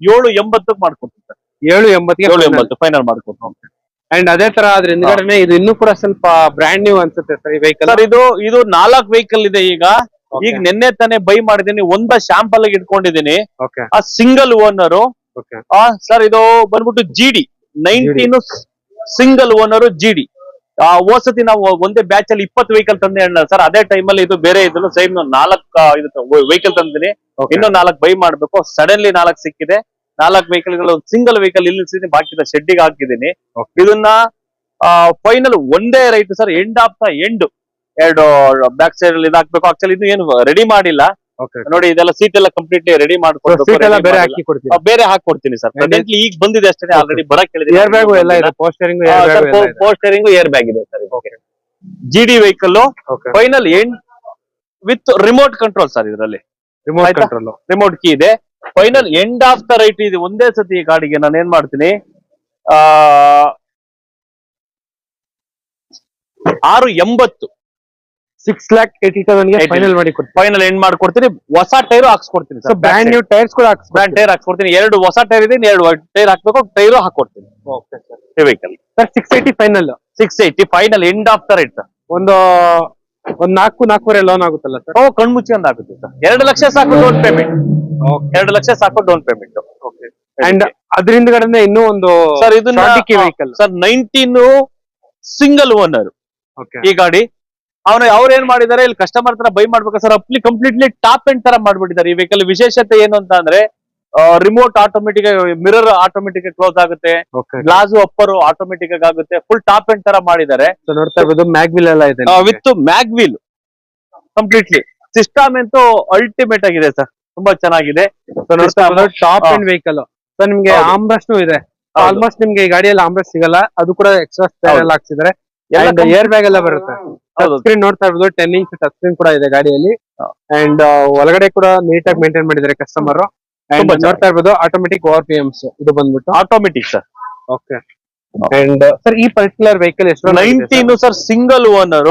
S1: 7.80 ಮಾಡ್ಕೊಡ್ತೀವಿ ಸರ್. 7.80 ಫೈನಲ್ ಮಾಡ್ಕೊಡ್ತೀವಿ.
S2: ಅಂಡ್ ಅದೇ ತರ ಅದ್ರ ಹಿಂದ್ಗಡೆ ಇದು ಇನ್ನೂ ಕೂಡ ಸ್ವಲ್ಪ ಬ್ರ್ಯಾಂಡ್ ನ್ಯೂ ಅನ್ಸುತ್ತೆ ಸರ್ ಈ ವೆಹಿಕಲ್.
S1: ಸರ್ ಇದು 4 ವೆಹಿಕಲ್ ಇದೆ ಈಗ ನೆನ್ನೆ ತಾನೇ ಬೈ ಮಾಡಿದೀನಿ. ಒಂದ ಶಾಂಪಲ್ ಆಗಿ ಇಟ್ಕೊಂಡಿದೀನಿ. ಆ ಸಿಂಗಲ್ ಓನರ್ ಸರ್. ಇದು ಬಂದ್ಬಿಟ್ಟು ಜಿಡಿ 19 ಸಿಂಗಲ್ ಓನರ್ ಜಿಡಿ. ಹೋಸತಿ ನಾವು ಒಂದೇ ಬ್ಯಾಚ್ ಅಲ್ಲಿ 20 ವೆಹಿಕಲ್ ತಂದೆ ಸರ್. ಅದೇ ಟೈಮ್ ಅಲ್ಲಿ ಇದು ಬೇರೆ ಇದ್ರು ಸೇಮ್ 4 ವೆಹಿಕಲ್ ತಂದಿನಿ. ಇನ್ನೂ 4 ಬೈ ಮಾಡ್ಬೇಕು. ಸಡನ್ಲಿ 4 ಸಿಕ್ಕಿದೆ. 4 ವೆಹಿಕಲ್ ಸಿಂಗಲ್ ವೆಹಿಕಲ್ ಇಲ್ಲಿ ನಿಲ್ಸಿದೀನಿ, ಬಾಕಿದ ಶೆಡ್ಡಿಗೆ ಹಾಕಿದೀನಿ. ಇದನ್ನ ಫೈನಲ್ ಒಂದೇ right sir. End of the end 2 back side ಅಲ್ಲಿ ಇದಾಕ್ಬೇಕು. ಆಕ್ಚುಲಿ ಇದು ಏನು ರೆಡಿ ಮಾಡಿಲ್ಲ ನೋಡಿ. ಇದೆಲ್ಲ ಸೀಟ್ ಎಲ್ಲ ಕಂಪ್ಲೀಟ್ಲಿ ರೆಡಿ ಮಾಡ್ಕೊಂಡು ಬೇರೆ ಹಾಕೊಡ್ತೀನಿ ಸರ್. ಈಗ ಬಂದಿದೆ ಅಷ್ಟೇ, ಆಲ್ರೆಡಿ ಬರಕ್ ಹೇಳಿದೆ. ಪೋಸ್ಟರಿಂಗ್ ಏರ್ ಬ್ಯಾಗ್ ಇದೆ sir. GD vehicle final end with remote control sir. ಇದರಲ್ಲಿ ರಿಮೋಟ್ ಕೀ ಇದೆ. Final end of the rate ಇದೆ. ಒಂದೇ ಸತಿ ಈ ಗಾಡಿಗೆ ನಾನು ಏನ್ ಮಾಡ್ತೀನಿ, 6.80
S2: 6,80,000 ಫೈನಲ್ ಮಾಡಿ
S1: ಫೈನಲ್ ಎಂಡ್ ಮಾಡ್ಕೊಡ್ತೀನಿ. ಹೊಸ ಟೈರ್ ಹಾಕ್ಸ್ಕೊಡ್ತೀನಿ ಸರ್.
S2: ಬ್ರ್ಯಾಂಡ್ ನ್ಯೂ ಟೈರ್ಸ್ ಕೂಡ
S1: ಬ್ರ್ಯಾಂಡ್ ಟೈರ್ ಹಾಕ್ಸ್ಕೊಡ್ತೀನಿ. 2 ಹೊಸ ಟೈರ್ ಇದೆ, 2 ಟೈರ್ ಹಾಕ್ಬೇಕು. ಟೈರ್ ಹಾಕೊಡ್ತೀನಿ. Vehicle
S2: sir 680 final.
S1: 680 final end of the right sir.
S2: ಒಂದು 4.5 ಲೋನ್ ಆಗುತ್ತಲ್ಲ ಸರ್?
S1: ಕಣ್ಮುಚ್ಚಿ ಅಂತ ಆಗುತ್ತೆ ಸರ್. 2 ಲಕ್ಷ ಸಾಕು ಡೌನ್ ಪೇಮೆಂಟ್. 2 ಲಕ್ಷ ಸಾಕು ಡೌನ್ ಪೇಮೆಂಟ್.
S2: ಅಂಡ್ ಅದ್ರಿಂದ ಕಡೆ ಇನ್ನೂ ಒಂದು
S1: ಸರ್ ಇದನ್ನ ವೆಹಿಕಲ್ ಸರ್ 19 ಸಿಂಗಲ್ ಓನರ್ ಈ ಗಾಡಿ. ಅವ್ರು ಏನ್ ಮಾಡಿದ್ದಾರೆ, ಇಲ್ಲಿ ಕಸ್ಟಮರ್ ತರ ಬೈ ಮಾಡ್ಬೇಕು ಸರ್. ಕಂಪ್ಲೀಟ್ಲಿ ಟಾಪ್ ಎಂಡ್ ತರ ಮಾಡ್ಬಿಟ್ಟಿದ್ದಾರೆ ಈ ವೆಹಿಕಲ್. ವಿಶೇಷತೆ ಏನು ಅಂತ ಅಂದ್ರೆ remote automatic, mirror automatic close ಆಗುತ್ತೆ, ಗ್ಲಾಸ್ ಅಪ್ಪರ್ ಆಟೋಮೆಟಿಕ್ ಆಗುತ್ತೆ. ಫುಲ್ ಟಾಪ್ ಎಂಡ್ ತರ ಮಾಡಿದ್ದಾರೆ.
S2: ನೋಡ್ತಾ ಇರ್ಬೋದು ಮ್ಯಾಗ್ವಿಲ್ ಎಲ್ಲ ಇದೆ
S1: ವಿತ್ ಮ್ಯಾಗ್ವಿಲ್ ಕಂಪ್ಲೀಟ್ಲಿ. ಸಿಸ್ಟಮ್ ಅಂತೂ ಅಲ್ಟಿಮೇಟ್ ಆಗಿದೆ ಸರ್, ತುಂಬಾ ಚೆನ್ನಾಗಿದೆ.
S2: Top end vehicle sir. ನಿಮ್ಗೆ ಆಮ್ರೆಸ್ಟ್ ಇದೆ. ಆಲ್ಮೋಸ್ಟ್ ನಿಮ್ಗೆ ಈ ಗಾಡಿಯಲ್ಲಿ ಆಮ್ರೆಸ್ಟ್ ಸಿಗಲ್ಲ, ಅದು ಕೂಡ ಎಕ್ಸ್ಟ್ರಾ ಸ್ಪೇರ್ ಎಲ್ಲ ಹಾಕ್ಸಿದ್ದಾರೆ. ಏರ್ ಬ್ಯಾಗ್ ಎಲ್ಲ ಬರುತ್ತೆ. ಸ್ಕ್ರೀನ್ ನೋಡ್ತಾ ಇರ್ಬೋದು, 10 ಇಂಚ್ ಟಚ್ ಸ್ಕ್ರೀನ್ ಕೂಡ ಇದೆ ಗಾಡಿಯಲ್ಲಿ. ಅಂಡ್ ಒಳಗಡೆ ಕೂಡ ನೀಟಾಗಿ ಮೇಂಟೈನ್ ಮಾಡಿದ್ದಾರೆ ಕಸ್ಟಮರ್. ನೋಡ್ತಾ ಇರ್ಬೋದು ಆಟೋಮೆಟಿಕ್ RPMs ಇದು ಬಂದ್ಬಿಟ್ಟು automatic sir. Okay. And sir ಈ ಪರ್ಟಿಕ್ಯುಲರ್ ವೆಹಿಕಲ್ ಎಷ್ಟು?
S1: 19 sir single owner.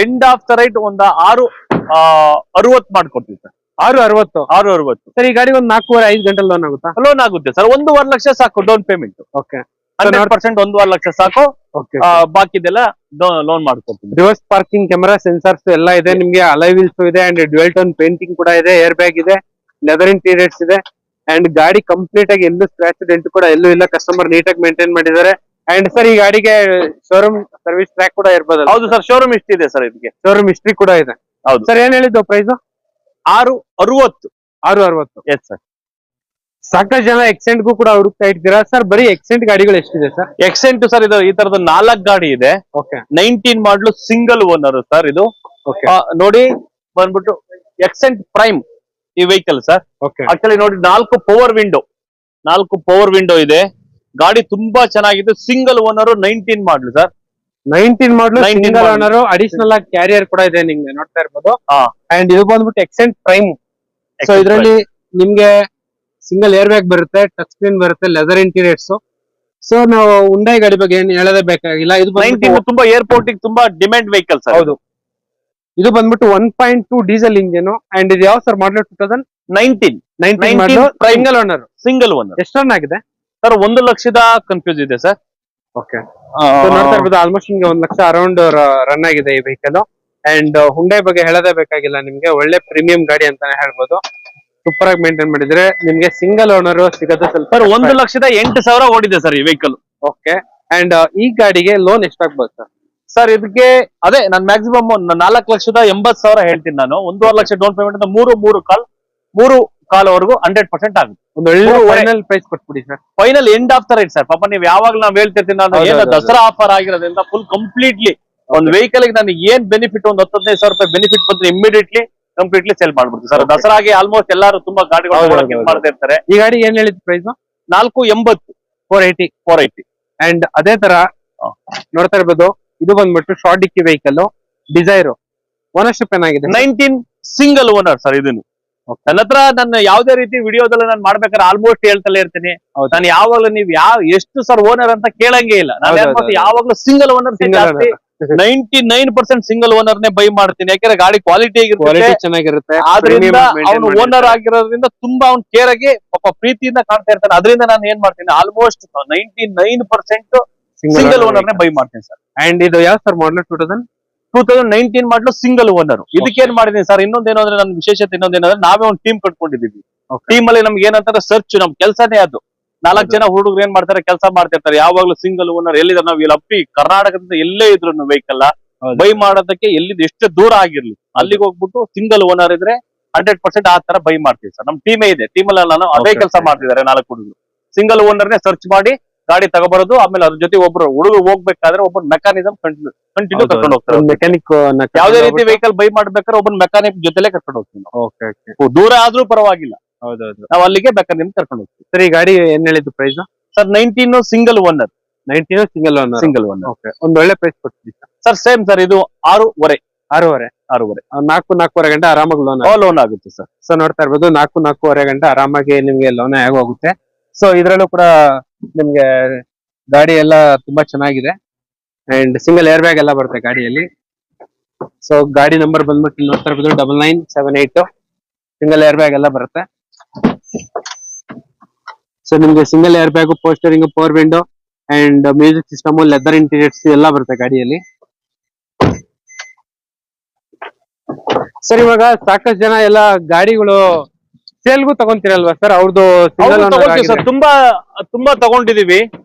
S1: End of the right ಒಂದು 6.60 ಮಾಡ್ಕೊಡ್ತೀವಿ ಸರ್. 6.60 ಸರ್. ಈ ಗಾಡಿ ಒಂದು 4.5 ಗಂಟೆ ಲೋನ್ ಆಗುತ್ತಾ? ಲೋನ್ ಆಗುತ್ತೆ ಸರ್. 1.5 ಲಕ್ಷ ಸಾಕು ಡೌನ್ ಪೇಮೆಂಟ್. ಓಕೆ. 100% 1.5 ಲಕ್ಷ ಸಾಕು, ಬಾಕಿದೆಲ್ಲ ಲೋನ್ ಮಾಡ್ಕೊಡ್ತೀನಿ.
S2: ರಿವರ್ಸ್ ಪಾರ್ಕಿಂಗ್ ಕ್ಯಾಮೆರಾ, ಸೆನ್ಸರ್ಸ್ ಎಲ್ಲ ಇದೆ ನಿಮ್ಗೆ. ಅಲಾಯ್ ವೀಲ್ಸ್ ಇದೆ ಅಂಡ್ ಡ್ಯುಯಲ್ ಟೋನ್ ಪೇಂಟಿಂಗ್ ಕೂಡ ಇದೆ. ಏರ್ ಬ್ಯಾಗ್ ಇದೆ, ಲೆದರ್ ಇಂಟೀರಿಯರ್ಸ್ ಇದೆ. ಅಂಡ್ ಗಾಡಿ ಕಂಪ್ಲೀಟ್ ಆಗಿ ಎಲ್ಲೂ ಸ್ಕ್ರಾಚ್ ಡೆಂಟ್ ಕೂಡ ಎಲ್ಲೂ ಇಲ್ಲ. ಕಸ್ಟಮರ್ ನೀಟಾಗಿ ಮೇಂಟೈನ್ ಮಾಡಿದ್ದಾರೆ. ಅಂಡ್ ಸರ್ ಈ ಗಾಡಿಗೆ ಶೋರೂಮ್ ಸರ್ವಿಸ್ ಟ್ರ್ಯಾಕ್ ಕೂಡ ಇರ್ಬೋದು?
S1: ಹೌದು ಸರ್, ಶೋರೂಮ್ ಹಿಸ್ಟ್ರಿ ಇದೆ ಸರ್. ಇದಕ್ಕೆ
S2: ಶೋರೂಮ್ ಹಿಸ್ಟ್ರಿ ಕೂಡ ಇದೆ.
S1: ಹೌದು
S2: ಸರ್. ಏನ್ ಹೇಳಿದ್ದು ಪ್ರೈಸ್?
S1: 6.60.
S2: Yes sir. ಸಾಕಷ್ಟು ಜನ ಎಕ್ಸೆಂಟ್ಗೂ ಕೂಡ ಹುಡುಕ್ತಾ ಇದ್ದೀರಾ ಸರ್. ಬರೀ ಎಕ್ಸೆಂಟ್ ಗಾಡಿಗಳು ಎಷ್ಟಿದೆ ಸರ್?
S1: ಎಕ್ಸೆಂಟ್ ಸರ್ ಇದು ಈ ತರದ 4 ಗಾಡಿ ಇದೆ. 19 ಮಾಡಲು ಸಿಂಗಲ್ ಓನರ್ ಸರ್ ಇದು. ನೋಡಿ ಬಂದ್ಬಿಟ್ಟು ಎಕ್ಸೆಂಟ್ ಪ್ರೈಮ್ ಈ ವೆಹಿಕಲ್ ಸರ್. ಆಕ್ಚುಲಿ ನೋಡಿ 4 ಪವರ್ ವಿಂಡೋ ಇದೆ. ಗಾಡಿ ತುಂಬಾ ಚೆನ್ನಾಗಿದೆ. ಸಿಂಗಲ್ ಓನರ್ 19 ಮಾಡಲು ಸರ್. 19 ಮಾಡಲು ಸಿಂಗಲ್ ಓನರ್. ಅಡಿಷನಲ್ ಆಗಿ ಕ್ಯಾರಿಯರ್ ಕೂಡ ಇದೆ ನಿಮ್ಗೆ ನೋಡ್ತಾ ಇರ್ಬೋದು. ಅಂಡ್ ಇದು ಬಂದ್ಬಿಟ್ಟು ಎಕ್ಸೆಂಟ್ ಪ್ರೈಮ್. ಸೊ ಇದರಲ್ಲಿ ನಿಮ್ಗೆ
S2: ಸಿಂಗಲ್ ಏರ್ ಬ್ಯಾಗ್ ಬರುತ್ತೆ, ಟಚ್ ಸ್ಕ್ರೀನ್ ಬರುತ್ತೆ, ಲೆದರ್ ಇಂಟೀರಿಯರ್ಸ್. ಸೊ ನಾವು ಹುಂಡೈ ಗಾಡಿ ಬಗ್ಗೆ ಏನ್ ಹೇಳೋದೇ ಬೇಕಾಗಿಲ್ಲ. ಇದು
S1: 19 ತುಂಬಾ ಏರ್ಪೋರ್ಟ್ ತುಂಬಾ ಡಿಮ್ಯಾಂಡ್ ವೆಹಿಕಲ್ ಸರ್.
S2: ಹೌದು, ಇದು ಬಂದ್ಬಿಟ್ಟು 1.2 ಡೀಸೆಲ್ ಇಂಜಿನ್. ಅಂಡ್ ಇದು ಯಾವ sir model? 2019 single owner.
S1: Single owner.
S2: ಎಷ್ಟು ರನ್ ಆಗಿದೆ
S1: ಸರ್? 1 ಲಕ್ಷದ ಕನ್ಫ್ಯೂಸ್ ಇದೆ ಸರ್.
S2: ಓಕೆ, ನೋಡ್ತಾ ಇರ್ಬೋದು ಆಲ್ಮೋಸ್ಟ್ ನಿಮ್ಗೆ 1 ಲಕ್ಷ ಅರೌಂಡ್ ರನ್ ಆಗಿದೆ ಈ ವೆಹಿಕಲ್. ಅಂಡ್ ಹುಂಡೈ ಬಗ್ಗೆ ಹೇಳೋದೇ ಬೇಕಾಗಿಲ್ಲ ನಿಮ್ಗೆ, ಒಳ್ಳೆ ಪ್ರೀಮಿಯಂ ಗಾಡಿ ಅಂತಾನೆ ಹೇಳ್ಬೋದು. ಸೂಪರ್ ಆಗಿ ಮೇಂಟೈನ್ ಮಾಡಿದ್ರೆ ನಿಮ್ಗೆ ಸಿಂಗಲ್ ಓನರ್ ಸಿಗೋದು ಸ್ವಲ್ಪ.
S1: ಸರ್ 1,08,000 ಓಡಿದೆ ಸರ್ ಈ ವೆಹಿಕಲ್.
S2: ಓಕೆ, ಅಂಡ್ ಈ ಗಾಡಿಗೆ ಲೋನ್ ಎಷ್ಟಾಗ್ಬೋದು ಸರ್?
S1: ಸರ್ ಇದಕ್ಕೆ ಅದೇ ನಾನು ಮ್ಯಾಕ್ಸಿಮಮ್ 4,80,000 ಹೇಳ್ತೀನಿ ನಾನು. 1.5 ಲಕ್ಷ ಡೌನ್ ಪೇಮೆಂಟ್ ಅಂತ 3 ಕಾಲವರೆಗೂ 100% ಆಗುತ್ತೆ.
S2: ಒಂದು ಒಳ್ಳೆ ಫೈನಲ್ ಪ್ರೈಸ್ ಕೊಟ್ಬಿಡಿ sir.
S1: Final end of the right sir. ಪಾಪ ನೀವು ಯಾವಾಗ್ಲೂ ನಾವ್ ಹೇಳ್ತಿರ್ತೀನಿ ನಾನು, ಏನೋ ದಸರಾ ಆಫರ್ ಆಗಿರೋದ್ರಿಂದ ಫುಲ್ ಕಂಪ್ಲೀಟ್ಲಿ ಒಂದು ವೆಹಿಕಲ್ ಗೆ ನನಗೆ ಏನ್ ಬೆನಿಫಿಟ್, ಒಂದು 10-15,000 ರೂಪಾಯಿ ಬೆನಿಫಿಟ್ ಬಂದ್ರೆ ಇಮಿಡಿಯೇಟ್ಲಿ ಕಂಪ್ಲೀಟ್ಲಿ ಸೇಲ್ ಮಾಡ್ಬಿಡ್ತೀವಿ ಸರ್. ದಸರಾಗೆ ಆಲ್ಮೋಸ್ಟ್ ಎಲ್ಲರೂ ತುಂಬಾ ಗಾಡಿಗಳು ಮಾಡ್ತಾ ಇರ್ತಾರೆ.
S2: ಈ ಗಾಡಿ ಏನ್ ಹೇಳಿದ್ ಪ್ರೈಸ್?
S1: 480, 480.
S2: ಅಂಡ್ ಅದೇ ತರ ನೋಡ್ತಾ ಇರ್ಬೋದು, ಇದು ಬಂದ್ಬಿಟ್ಟು ಶಾರ್ಟ್ ಡಿಕ್ಕಿ ವೆಹಿಕಲ್, ಡಿಸೈರ್. ಓನರ್ಶಿಪ್ ಏನಾಗಿದೆ?
S1: 19 ಸಿಂಗಲ್ ಓನರ್ ಸರ್. ಇದನ್ನು ನನ್ನ ಹತ್ರ ನನ್ನ ಯಾವ್ದೇ ರೀತಿ ವಿಡಿಯೋದಲ್ಲಿ ನಾನು ಮಾಡ್ಬೇಕಾದ್ರೆ ಆಲ್ಮೋಸ್ಟ್ ಹೇಳ್ತಲೇ ಇರ್ತೀನಿ. ನಾನು ಯಾವಾಗ್ಲೂ ನೀವು ಎಷ್ಟು ಸರ್ ಓನರ್ ಅಂತ ಕೇಳಂಗೆ ಇಲ್ಲ. ನಾನು ಯಾವಾಗ್ಲೂ ಸಿಂಗಲ್ ಓನರ್ ಜಾಸ್ತಿ 99% ಸಿಂಗಲ್ ಓನರ್ ನೇ ಬೈ ಮಾಡ್ತೀನಿ. ಯಾಕಂದ್ರೆ ಗಾಡಿ ಕ್ವಾಲಿಟಿ
S2: ಚೆನ್ನಾಗಿರುತ್ತೆ.
S1: ಆದ್ರಿಂದ ಅವನು ಓನರ್ ಆಗಿರೋದ್ರಿಂದ ತುಂಬಾ ಅವ್ನ ಕೇರ್ ಆಗಿ ಪಾಪ ಪ್ರೀತಿಯಿಂದ ಕಾಣ್ತಾ ಇರ್ತಾನೆ. ಅದರಿಂದ ನಾನು ಏನ್ ಮಾಡ್ತೀನಿ, ಆಲ್ಮೋಸ್ಟ್ 99% ಸಿಂಗಲ್ ಓನರ್ ನೇ ಬೈ ಮಾಡ್ತೀನಿ ಸರ್.
S2: ಅಂಡ್ ಇದು ಯಾವ ಸರ್ ಮಾಡಲ್?
S1: 2019 ಮಾಡಲು ಸಿಂಗಲ್ ಓನರ್. ಇದಕ್ಕೆ ಏನ್ ಮಾಡಿದೀನಿ ಸರ್, ಇನ್ನೊಂದೇನೋ ಅಂದ್ರೆ ನನ್ ವಿಶೇಷತೆ ಇನ್ನೊಂದೇನಂದ್ರೆ ನಾವೇ ಒಂದು ಟೀಮ್ ಕಟ್ಕೊಂಡಿದೀವಿ. ಟೀಮ್ ಅಲ್ಲಿ ನಮ್ಗೆ ಏನಂತಾರೆ ಸರ್ಚ್, ನಮ್ ಕೆಲಸನೇ ಅದು. 4 ಜನ ಹುಡುಗರು ಏನ್ ಮಾಡ್ತಾರೆ, ಕೆಲಸ ಮಾಡ್ತಿರ್ತಾರೆ. ಯಾವಾಗ್ಲೂ ಸಿಂಗಲ್ ಓನರ್ ಎಲ್ಲಿದ್ರೆ ನಾವು ಇಲ್ಲಿ ಅಪ್ಪಿ ಕರ್ನಾಟಕದಿಂದ ಎಲ್ಲೇ ಇದ್ರು ವೆಹಿಕಲ್ ಬೈ ಮಾಡೋದಕ್ಕೆ ಎಲ್ಲಿದ್ ಎಷ್ಟೇ ದೂರ ಆಗಿರ್ಲಿ ಅಲ್ಲಿಗೆ ಹೋಗ್ಬಿಟ್ಟು ಸಿಂಗಲ್ ಓನರ್ ಇದ್ರೆ 100% ಆ ತರ ಬೈ ಮಾಡ್ತೀವಿ ಸರ್. ನಮ್ ಟೀಮೇ ಇದೆ. ಟೀಮ್ ಅಲ್ಲಿ ನಾನು ಅದೇ ಕೆಲಸ ಮಾಡ್ತಿದ್ದಾರೆ. 4 ಹುಡುಗರು ಸಿಂಗಲ್ ಓನರ್ ನೇ ಸರ್ಚ್ ಮಾಡಿ ಗಾಡಿ ತಗೋಬರೋದು. ಆಮೇಲೆ ಅದ್ರ ಜೊತೆ ಒಬ್ರು ಹುಡುಗರು ಹೋಗ್ಬೇಕಾದ್ರೆ ಒಬ್ಬರು ಮೆಕ್ಯಾನಿಸಮ್ ಕಂಟಿನ್ಯೂ ಕರ್ಕೊಂಡು ಹೋಗ್ತಾರೆ.
S2: ಮೆಕ್ಯಾನಿಕ್
S1: ಯಾವ್ದೇ ರೀತಿ ವೆಹಿಕಲ್ ಬೈ ಮಾಡ್ಬೇಕಾದ್ರೆ ಒಬ್ಬನ ಮೆಕ್ಯಾನಿಕ್ ಜೊತೆಲೆ ಕರ್ಕೊಂಡು ಹೋಗ್ತೀವಿ. ದೂರ ಆದ್ರೂ ಪರವಾಗಿಲ್ಲ,
S2: ಹೌದೌದು,
S1: ನಾವು ಅಲ್ಲಿಗೆ ಬೇಕಾದ್ರೆ ಕರ್ಕೊಂಡು ಹೋಗ್ತೀವಿ.
S2: ಸರ್ ಈ ಗಾಡಿ ಏನ್ ಹೇಳಿದ್ದು price?
S1: Sir 19 single owner.
S2: 19 single owner. Okay, ಒಂದು ಒಳ್ಳೆ ಪ್ರೈಸ್ ಕೊಡ್ತೀವಿ
S1: ಸರ್. ಸೇಮ್ ಸರ್, ಇದು 6.5.
S2: 4.5 ಗಂಟೆ ಆರಾಮಾಗಿ
S1: ಲೋನ್ ಆಗುತ್ತೆ ಸರ್.
S2: ಸೊ ನೋಡ್ತಾ ಇರ್ಬೋದು, 4.5 ಗಂಟೆ ಆರಾಮಾಗಿ ನಿಮ್ಗೆ ಲೋನ್ ಆಗೋಗುತ್ತೆ. ಸೊ ಇದ್ರಲ್ಲೂ ಕೂಡ ನಿಮ್ಗೆ ಗಾಡಿ ಎಲ್ಲ ತುಂಬಾ ಚೆನ್ನಾಗಿದೆ. ಅಂಡ್ ಸಿಂಗಲ್ ಏರ್ ಬ್ಯಾಗ್ ಎಲ್ಲ ಬರುತ್ತೆ ಗಾಡಿಯಲ್ಲಿ. ಸೊ ಗಾಡಿ ನಂಬರ್ ಬಂದ್ಬಿಟ್ಟು ನೋಡ್ತಾ ಇರ್ಬೋದು 9978. ಸಿಂಗಲ್ ಏರ್ ಬ್ಯಾಗ್ ಎಲ್ಲ ಬರುತ್ತೆ. ಸೊ ನಿಮ್ಗೆ single air bag, posturing, power window and music system, leather interiors ಎಲ್ಲ ಬರುತ್ತೆ ಗಾಡಿಯಲ್ಲಿ. ಸರ್ ಇವಾಗ ಸಾಕಷ್ಟು ಜನ ಎಲ್ಲ ಗಾಡಿಗಳು ಸೇಲ್ಗೂ ತಗೊಂತೀರಲ್ವಾ ಸರ್? ಅವ್ರದ್ದು
S1: ಸರ್ ತುಂಬಾ ತಗೊಂಡಿದೀವಿ,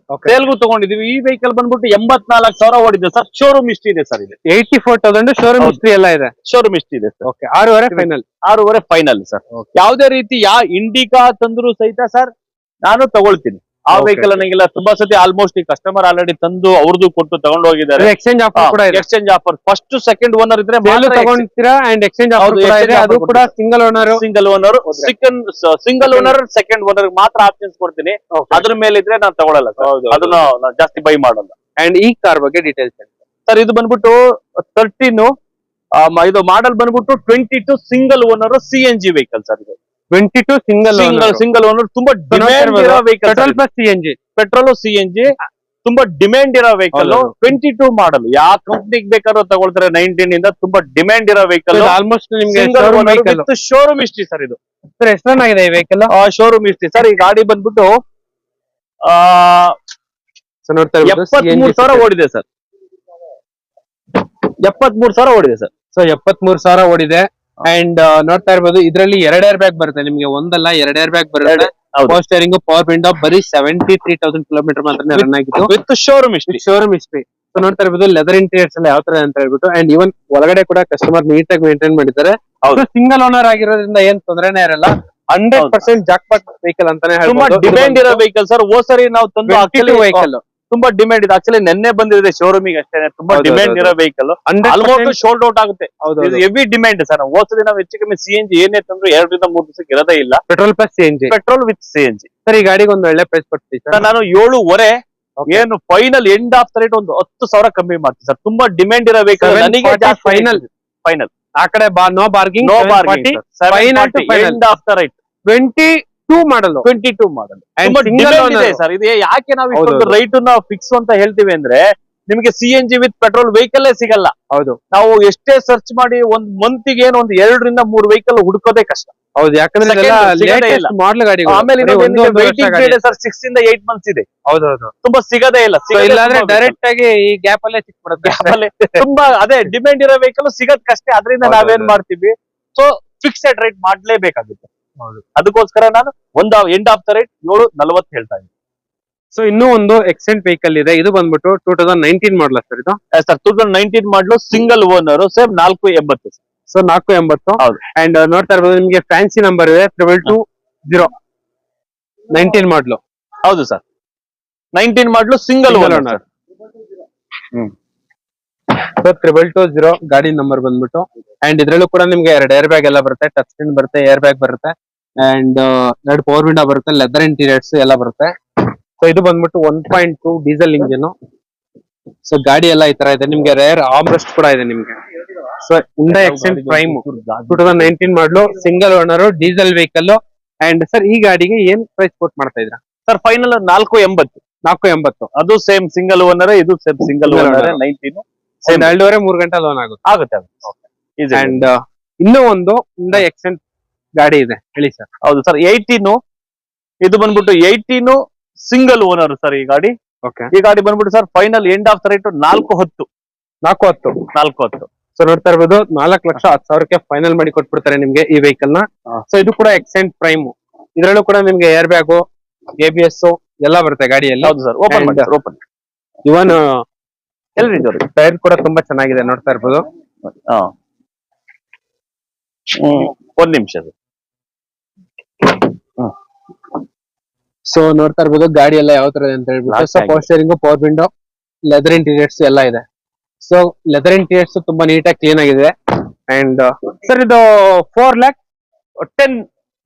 S1: ಸೇಲ್ಗೂ ತಗೊಂಡಿದೀವಿ. ಈ ವೆಹಿಕಲ್ ಬಂದ್ಬಿಟ್ಟು 84,000 ಓಡಿದೆ ಸರ್. ಶೋರೂಮ್ ಹಿಸ್ಟ್ರಿ ಇದೆ ಸರ್. ಇದು
S2: 84,000 ಶೋರೂಮ್ ಹಿಸ್ಟ್ರಿ ಎಲ್ಲ ಇದೆ.
S1: ಶೋರೂಮ್ ಹಿಸ್ಟ್ರಿ ಇದೆ ಸರ್.
S2: Okay, 6.5
S1: final sir. ಯಾವ್ದೇ ರೀತಿ ಇಂಡಿಕಾ ತಂದ್ರು ಸಹಿತ ಸರ್ ನಾನು ತಗೊಳ್ತೀನಿ. ಆ ವೆಹಿಕಲ್ ನನಗೆಲ್ಲ ತುಂಬಾ ಸತಿ ಆಲ್ಮೋಸ್ಟ್ ಈ ಕಸ್ಟಮರ್ ಆಲ್ರೆಡಿ ತಂದು ಅವ್ರದ್ದು ಕೊಟ್ಟು ತಗೊಂಡು ಹೋಗಿದ್ದಾರೆ.
S2: ಎಕ್ಸ್ಚೇಂಜ್ ಆಫರ್ ಕೂಡ ಇದೆ.
S1: Exchange offer first second owner ಇದ್ರೆ
S2: ತಗೊಂತೀರಾ. ಅಂಡ್ ಎಕ್ಸ್ಚೇಂಜ್ ಆಫರ್ ಇದೆ, ಅದು ಕೂಡ ಸಿಂಗಲ್ ಓನರ್ ಸೆಕೆಂಡ್ ಓನರ್ ಮಾತ್ರ ಆಪ್ಷನ್ಸ್ ಕೊಡ್ತೀನಿ. ಅದ್ರ ಮೇಲೆ ಇದ್ರೆ ನಾನು ತಗೊಳಲ್ಲ ಸರ್. ಅದನ್ನ ಜಾಸ್ತಿ ಬೈ ಮಾಡಲ್ಲ. ಅಂಡ್ ಈ ಕಾರ್ ಬಗ್ಗೆ ಡೀಟೇಲ್ಸ್
S1: ಸರ್. ಇದು ಬಂದ್ಬಿಟ್ಟು 13 ಇದು ಮಾಡಲ್ ಬಂದ್ಬಿಟ್ಟು 22 single owner CNG vehicle sir. ಇದು
S2: 22
S1: ಸಿಂಗಲ್ ಓನರ್. ತುಂಬಾ ಡಿಮ್ಯಾಂಡ್ ಇರೋ ವೆಹಿಕಲ್. ಪೆಟ್ರೋಲ್ CNG ತುಂಬಾ ಡಿಮ್ಯಾಂಡ್ ಇರೋ ವೆಹಿಕಲ್. 22 ಮಾಡಲ್. ಯಾವ ಕಂಪ್ನಿಗೆ ಬೇಕಾದ್ರೂ ತಗೊಳ್ತಾರೆ. 19 ಇಂದ ತುಂಬಾ ಡಿಮ್ಯಾಂಡ್ ಇರೋ ವೆಹಿಕಲ್.
S2: ಆಲ್ಮೋಸ್ಟ್ ನಿಮ್ಗೆ
S1: ಶೋರೂಮ್ ಹಿಸ್ಟ್ರಿ ಸರ್. ಇದು
S2: ಸರ್ ಎಷ್ಟು ರನ್ ಆಗಿದೆ ಈ ವೆಹಿಕಲ್?
S1: Showroom history sir. ಈ ಗಾಡಿ ಬಂದ್ಬಿಟ್ಟು 73,000 ಓಡಿದೆ ಸರ್. 73,000 ಓಡಿದೆ ಸರ್.
S2: ಸೊ 73,000 ಓಡಿದೆ. ಅಂಡ್ ನೋಡ್ತಾ ಇರ್ಬೋದು, ಇದ್ರಲ್ಲಿ 2 ಏರ್ ಬ್ಯಾಗ್ ಬರುತ್ತೆ ನಿಮ್ಗೆ, ಒಂದಲ್ಲ 2 ಏರ್ ಬ್ಯಾಗ್ ಬರುತ್ತೆ. ಪೋಸ್ಟರಿಂಗ್, ಪವರ್ ವಿಂಡೋ, ಬರೀ 73,000 ಕಿಲೋಮೀಟರ್ ಮಾತ್ರ ರನ್ ಆಗಿತ್ತು ವಿತ್ ಶೋರೂಮ್ ಹಿಸ್ಟ್ರಿ. ಸೊ ನೋಡ್ತಾ ಇರ್ಬೋದು ಲೆದರ್ ಇಂಟೀರಿಯರ್ಸ್ ಎಲ್ಲ ಯಾವ ತರ ಅಂತ ಹೇಳ್ಬಿಟ್ಟು. ಅಂಡ್ ಇವನ್ ಒಳಗಡೆ ಕೂಡ ಕಸ್ಟಮರ್ ನೀಟಾಗಿ ಮೇಂಟೈನ್ ಮಾಡಿದ್ದಾರೆ. ಸಿಂಗಲ್ ಓನರ್ ಆಗಿರೋದ್ರಿಂದ ಏನ್ ತೊಂದರೆನೇ ಇರಲ್ಲ. 100% ಜಾಕ್ಪಾಟ್ ವೆಹಿಕಲ್ ಅಂತಾನೆ ಹೇಳ್ಬೋದು.
S1: ಡಿಮ್ಯಾಂಡ್ ಇರೋ ವೆಹಿಕಲ್ ಸರ್. ಹೋಸರಿ ನಾವು ತಂದು ವೆಹಿಕಲ್ ತುಂಬಾ ಡಿಮ್ಯಾಂಡ್ ಇದೆ. ಆಕ್ಚುಲಿ ನೆನ್ನೆ ಬಂದಿದೆ ಶೋರೂಮಿಗೆ ಅಷ್ಟೇ. ತುಂಬಾ ಡಿಮ್ಯಾಂಡ್ ಇರೋ ವೆಹಿಕಲ್. ಆಲ್ಮೋಸ್ಟ್ ಶೋಲ್ಡ್ ಔಟ್ ಆಗುತ್ತೆ. Heavy demand sir. ಹೋಸರಿ ನಾವು ಹೆಚ್ಚು ಕಮ್ಮಿ CNG ಏನೇ ತಂದ್ರು 2 ರಿಂದ 3 ದಿವಸಕ್ಕೆ ಇರೋದೇ ಇಲ್ಲ.
S2: Petrol plus CNG.
S1: Petrol with CNG.
S2: Sir ಈ ಗಾಡಿಗೆ ಒಂದು ಒಳ್ಳೆ ಪ್ರೈಸ್ ಕೊಡ್ತೀವಿ ಸರ್.
S1: ನಾನು 7.5 ಏನು final end of the rate ಒಂದು 10,000 ಕಮ್ಮಿ ಮಾಡ್ತೀವಿ ಸರ್. ತುಂಬಾ ಡಿಮ್ಯಾಂಡ್ ಇರೋ ವೆಹಿಕಲ್. ನನಗೆ ಫೈನಲ್
S2: ಆ ಕಡೆ no bargaining.
S1: End of the rate
S2: 20 22 model
S1: 22 model
S2: And
S1: ತುಂಬಾ
S2: single
S1: ಡಿಮ್ಯಾಂಡ್
S2: owner.
S1: ಇದೆ ಸರ್. ಇದು ಯಾಕೆ ನಾವು
S2: ಹೌದು,
S1: ಇಷ್ಟೊಂದು
S2: ಹೌದು.
S1: ರೈಟ್ ಫಿಕ್ಸ್ ಅಂತ ಹೇಳ್ತೀವಿ ಅಂದ್ರೆ ನಿಮಗೆ CNG ವಿತ್ ಪೆಟ್ರೋಲ್ ವೆಹಿಕಲ್ ಸಿಗಲ್ಲ.
S2: ಹೌದು
S1: ನಾವು ಎಷ್ಟೇ ಸರ್ಚ್ ಮಾಡಿ ಒಂದ್ ಮಂತಿಗೆ ಏನು ಒಂದು 2 ರಿಂದ 3 ವೆಹಿಕಲ್ ಹುಡುಕೋದೇ ಕಷ್ಟ.
S2: ಹೌದು, ಯಾಕಂದ್ರೆ
S1: Second ಸಿಗದೇ ಇಲ್ಲ.
S2: ಲೇಟೆಸ್ಟ್ ಮಾಡಲ್ ಗಾಡಿಗಳು.
S1: ಆಮೇಲೆ
S2: ಬರೀ
S1: ಇನ್ನೊಂದು
S2: ಒಂದು ವರ್ಷ
S1: ವೈಟಿಂಗ್
S2: ಗಾಡಿ.
S1: ಪೀರಿಯಡ್ ಸರ್ 6 ಇಂದ 8 ಮಂತ್ಸ್ ಇದೆ.
S2: ಹೌದೌದು.
S1: ತುಂಬಾ ಸಿಗದೇ ಇಲ್ಲ.
S2: So, ಇಲ್ಲಾಂದ್ರೆ ಡೈರೆಕ್ಟ್ ಆಗಿ ಈ ಗ್ಯಾಪ್ ಅಲ್ಲೇ ಸಿಕ್ಬಿಡುತ್ತೆ.
S1: ಆಮೇಲೆ ತುಂಬಾ ಅದೇ ಡಿಮ್ಯಾಂಡ್ ಇರೋ ವೆಹಿಕಲ್ ಸಿಗದ್ ಕಷ್ಟ. ಅದರಿಂದ
S2: ಹೌದು,
S1: ನಾವೇನ್
S2: ಹೌದು.
S1: ಮಾಡ್ತೀವಿ, ಸೊ ಫಿಕ್ಸೆಡ್ ರೇಟ್ ಮಾಡ್ಲೇಬೇಕಾಗುತ್ತೆ.
S2: ಹೌದು.
S1: ಅದಕ್ಕೋಸ್ಕರ ನಾನು ಎಂಡ್ ಆಫ್ ದ ರೇಟ್ 740 ಹೇಳ್ತಾ ಇದ್ದೀನಿ
S2: ಸೊ ಇನ್ನೂ ಒಂದು ಎಕ್ಸೆಂಟ್ ವೆಹಿಕಲ್ ಇದೆ. ಇದು ಬಂದ್ಬಿಟ್ಟು 2019 ಮಾಡಲ್ ಸರ್ ಇದು.
S1: ಸರ್. 2019 ಮಾಡಲು single owner, same 480 sir.
S2: So 480.
S1: ಹೌದು.
S2: ಅಂಡ್ ನೋಡ್ತಾ ಇರ್ಬೋದು ನಿಮ್ಗೆ ಫ್ಯಾನ್ಸಿ ನಂಬರ್ ಇದೆ 2220 19 ಮಾಡಲು.
S1: ಹೌದು ಸರ್. 19 ಮಾಡಲು single
S2: Single
S1: owner.
S2: owner. So 2220 ಗಾಡಿ ನಂಬರ್ ಬಂದ್ಬಿಟ್ಟು. ಅಂಡ್ ಇದ್ರಲ್ಲೂ ಕೂಡ ನಿಮ್ಗೆ 2 ಏರ್ ಬ್ಯಾಗ್ ಎಲ್ಲ ಬರುತ್ತೆ, ಟಚ್ ಸ್ಕ್ರೀನ್ ಬರುತ್ತೆ, ಏರ್ ಬ್ಯಾಗ್ ಬರುತ್ತೆ, ಅಂಡ್ 2 ಪವರ್ ವಿಂಡೋ ಬರುತ್ತೆ, ಲೆದರ್ ಇಂಟೀರಿಯರ್ಸ್ ಎಲ್ಲ ಬರುತ್ತೆ. ಸೊ ಇದು ಬಂದ್ಬಿಟ್ಟು 1.2 ಡೀಸೆಲ್ ಇಂಜಿನ್. ಸೊ ಗಾಡಿ ಎಲ್ಲ ಈ ತರ ಇದೆ. ನಿಮ್ಗೆ ರೇರ್ ಆರ್ಮ್ರೆಸ್ಟ್ ಕೂಡ ಇದೆ ನಿಮ್ಗೆ. ಸೊ ಹುಂಡೈ ಎಕ್ಸೆಂಟ್ ಪ್ರೈಮ್ 2019 ಮಾಡಲು single owner diesel vehicle. And sir ಈ ಗಾಡಿಗೆ ಏನ್ ಪ್ರೈಸ್ ಕೋಟ್ ಮಾಡ್ತಾ ಇದ್ರ?
S1: Sir final 480.
S2: 480.
S1: ಅದು ಸೇಮ್ ಸಿಂಗಲ್ ಓನರ್, ಇದು same single
S2: Single
S1: owner.
S2: owner.
S1: 19
S2: 2.5-3 ಗಂಟೆ ಲೋನ್ ಆಗುತ್ತೆ.
S1: ಆಗುತ್ತೆ. Easy.
S2: ಅಂಡ್ ಇನ್ನೂ ಒಂದು ಹುಂಡೈ ಎಕ್ಸೆಂಟ್ ಗಾಡಿ ಇದೆ, ಹೇಳಿ ಸರ್.
S1: ಹೌದು ಸರ್. 18 ಇದು ಬಂದ್ಬಿಟ್ಟು 18 ಸಿಂಗಲ್ ಓನರ್ ಸರ್. ಈ ಗಾಡಿ
S2: ಓಕೆ.
S1: ಬಂದ್ಬಿಟ್ಟು sir final end of the rate 410.
S2: 410. So ನೋಡ್ತಾ ಇರ್ಬೋದು 4,10,000ಕ್ಕೆ ಫೈನಲ್ ಮಾಡಿ ಕೊಟ್ಬಿಡ್ತಾರೆ ನಿಮ್ಗೆ ಈ ವೆಹಿಕಲ್ ನ. ಸೊ ಇದು ಕೂಡ ಎಕ್ಸೆಂಟ್ ಪ್ರೈಮ್. ಇದ್ರಲ್ಲೂ ಕೂಡ ನಿಮ್ಗೆ ಏರ್ ಬ್ಯಾಗು, ABS ಎಲ್ಲ ಬರುತ್ತೆ ಗಾಡಿಯಲ್ಲಿ.
S1: ಹೌದು ಸರ್. ಓಪನ್ ಮಾಡಿ. ಓಪನ್
S2: ಇವನ್
S1: ಎಲ್ರಿ
S2: ಟೈರ್ ಕೂಡ ತುಂಬಾ ಚೆನ್ನಾಗಿದೆ, ನೋಡ್ತಾ ಇರ್ಬೋದು.
S1: ಒಂದ್ ನಿಮಿಷ.
S2: ಸೊ ನೋಡ್ತಾ ಇರ್ಬೋದು ಗಾಡಿ ಎಲ್ಲ ಯಾವ ತರ ಇದೆ ಅಂತ ಹೇಳ್ಬಿಟ್ಟು. So power steering, power window, leather interiors ಎಲ್ಲ ಇದೆ. ಸೊ ಲೆದರ್ ಇಂಟೀರಿಯರ್ಸ್ ತುಂಬಾ ನೀಟಾಗಿ ಕ್ಲೀನ್ ಆಗಿದೆ. ಅಂಡ್ ಸರ್ ಇದು 4,10,000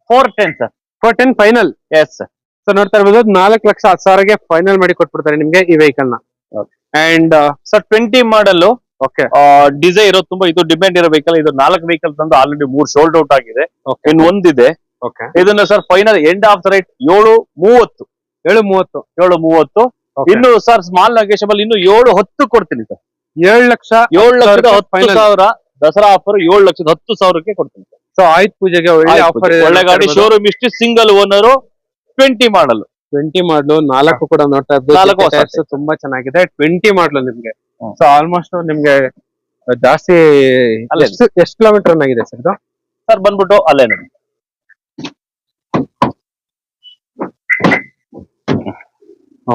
S1: 410 sir.
S2: 410 final.
S1: Yes sir.
S2: So ನೋಡ್ತಾ ಇರ್ಬೋದು 4,10,000ಗೆ ಫೈನಲ್ ಮಾಡಿ ಕೊಟ್ಬಿಡ್ತಾರೆ ನಿಮ್ಗೆ ಈ ವೆಹಿಕಲ್ ನ. And
S1: sir 20 model
S2: okay.
S1: Dzire ತುಂಬಾ ಇದು ಡಿಮ್ಯಾಂಡ್ ಇರೋ ವೆಹಿಕಲ್. ಇದು 4 ವೆಹಿಕಲ್ ತಂದು ಆಲ್ರೆಡಿ 3 ಸೋಲ್ಡ್ ಔಟ್ ಆಗಿದೆ. ಇನ್ನು ಒಂದಿದೆ.
S2: ಓಕೆ.
S1: ಇದನ್ನ sir final end of the rate 730.
S2: 730.
S1: 730. ಇನ್ನು ಸರ್ ಸ್ಮಾಲ್ ನೆಗೋಷಿಯಬಲ್ ಇನ್ನು 710 ಕೊಡ್ತೀನಿ ಸರ್.
S2: 7,10,000
S1: ದಸರಾ ಆಫರ್ 7,10,000ಕ್ಕೆ ಕೊಡ್ತೀನಿ ಸರ್.
S2: ಸೊ ಆಯ್ತು ಪೂಜೆಗೆ ಒಳ್ಳೆ ಆಫರ್ ಇದೆ.
S1: ಒಳ್ಳೆ ಗಾಡಿ, ಶೋರೂಮ್ ಇಷ್ಟು, ಸಿಂಗಲ್ ಓನರ್, 20 ಮಾಡಲ್.
S2: 20 ಮಾಡಲು 4 ಕೂಡ ನೋಡ್ತಾ
S1: ನಾಲ್ಕು ಹೊಸ
S2: ಇದ್ದು ತುಂಬಾ ಚೆನ್ನಾಗಿದೆ. 20 ಮಾಡಲು ನಿಮ್ಗೆ. ಸೊ ಆಲ್ಮೋಸ್ಟ್ ನಿಮ್ಗೆ ಜಾಸ್ತಿ
S1: ಅಲ್ಲೇ.
S2: ಎಷ್ಟು ಕಿಲೋಮೀಟರ್ ರನ್ ಆಗಿದೆ ಸರ್ ಇದು?
S1: ಸರ್ ಬಂದ್ಬಿಟ್ಟು ಅಲ್ಲೇ ನೋಡಿ.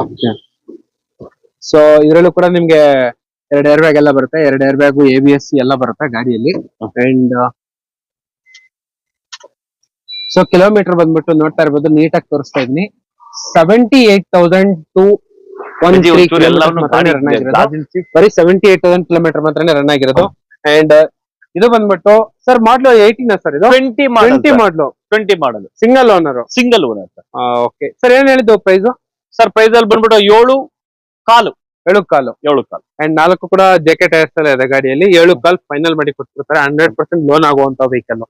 S2: ಓಕೆ. ಸೊ ಇದ್ರಲ್ಲೂ ಕೂಡ ನಿಮ್ಗೆ 2 ಏರ್ ಬ್ಯಾಗ್ ಎಲ್ಲ ಬರುತ್ತೆ, 2 ಏರ್ ಬ್ಯಾಗು, ABS ಎಲ್ಲ ಬರುತ್ತೆ ಗಾಡಿಯಲ್ಲಿ. ಅಂಡ್ ಸೊ ಕಿಲೋಮೀಟರ್ ಬಂದ್ಬಿಟ್ಟು ನೋಡ್ತಾ ಇರ್ಬೋದು, ನೀಟಾಗಿ ತೋರಿಸ್ತಾ ಇದೀನಿ. 78,000 to 13 ರನ್ ಆಗಿರೋದು. ಬರೀ 78,000 ಕಿಲೋಮೀಟರ್ ಮಾತ್ರನೇ ರನ್ ಆಗಿರೋದು. ಅಂಡ್ ಇದು ಬಂದ್ಬಿಟ್ಟು ಸರ್ ಮಾಡ್ಲು 18 ಸರ್ ಇದು?
S1: 20 ಮಾಡಲ್.
S2: 20
S1: model
S2: single owner.
S1: Single owner sir.
S2: Okay sir, ಏನ್ ಹೇಳಿದ್ದು ಪ್ರೈಸ್?
S1: ಸರ್ ಪ್ರೈಸ್ ಅಲ್ಲಿ ಬಂದ್ಬಿಟ್ಟು 7.15.
S2: 7.15. ಅಂಡ್ 4 ಕೂಡ JK ಟೈರ್ಸ್ ಎಲ್ಲ ಇದೆ ಗಾಡಿಯಲ್ಲಿ. 7.15 ಫೈನಲ್ ಮಾಡಿ ಕೊಟ್ಬಿಡ್ತಾರೆ. 100% ಲೋನ್ ಆಗುವಂತ ವೆಹಿಕಲ್.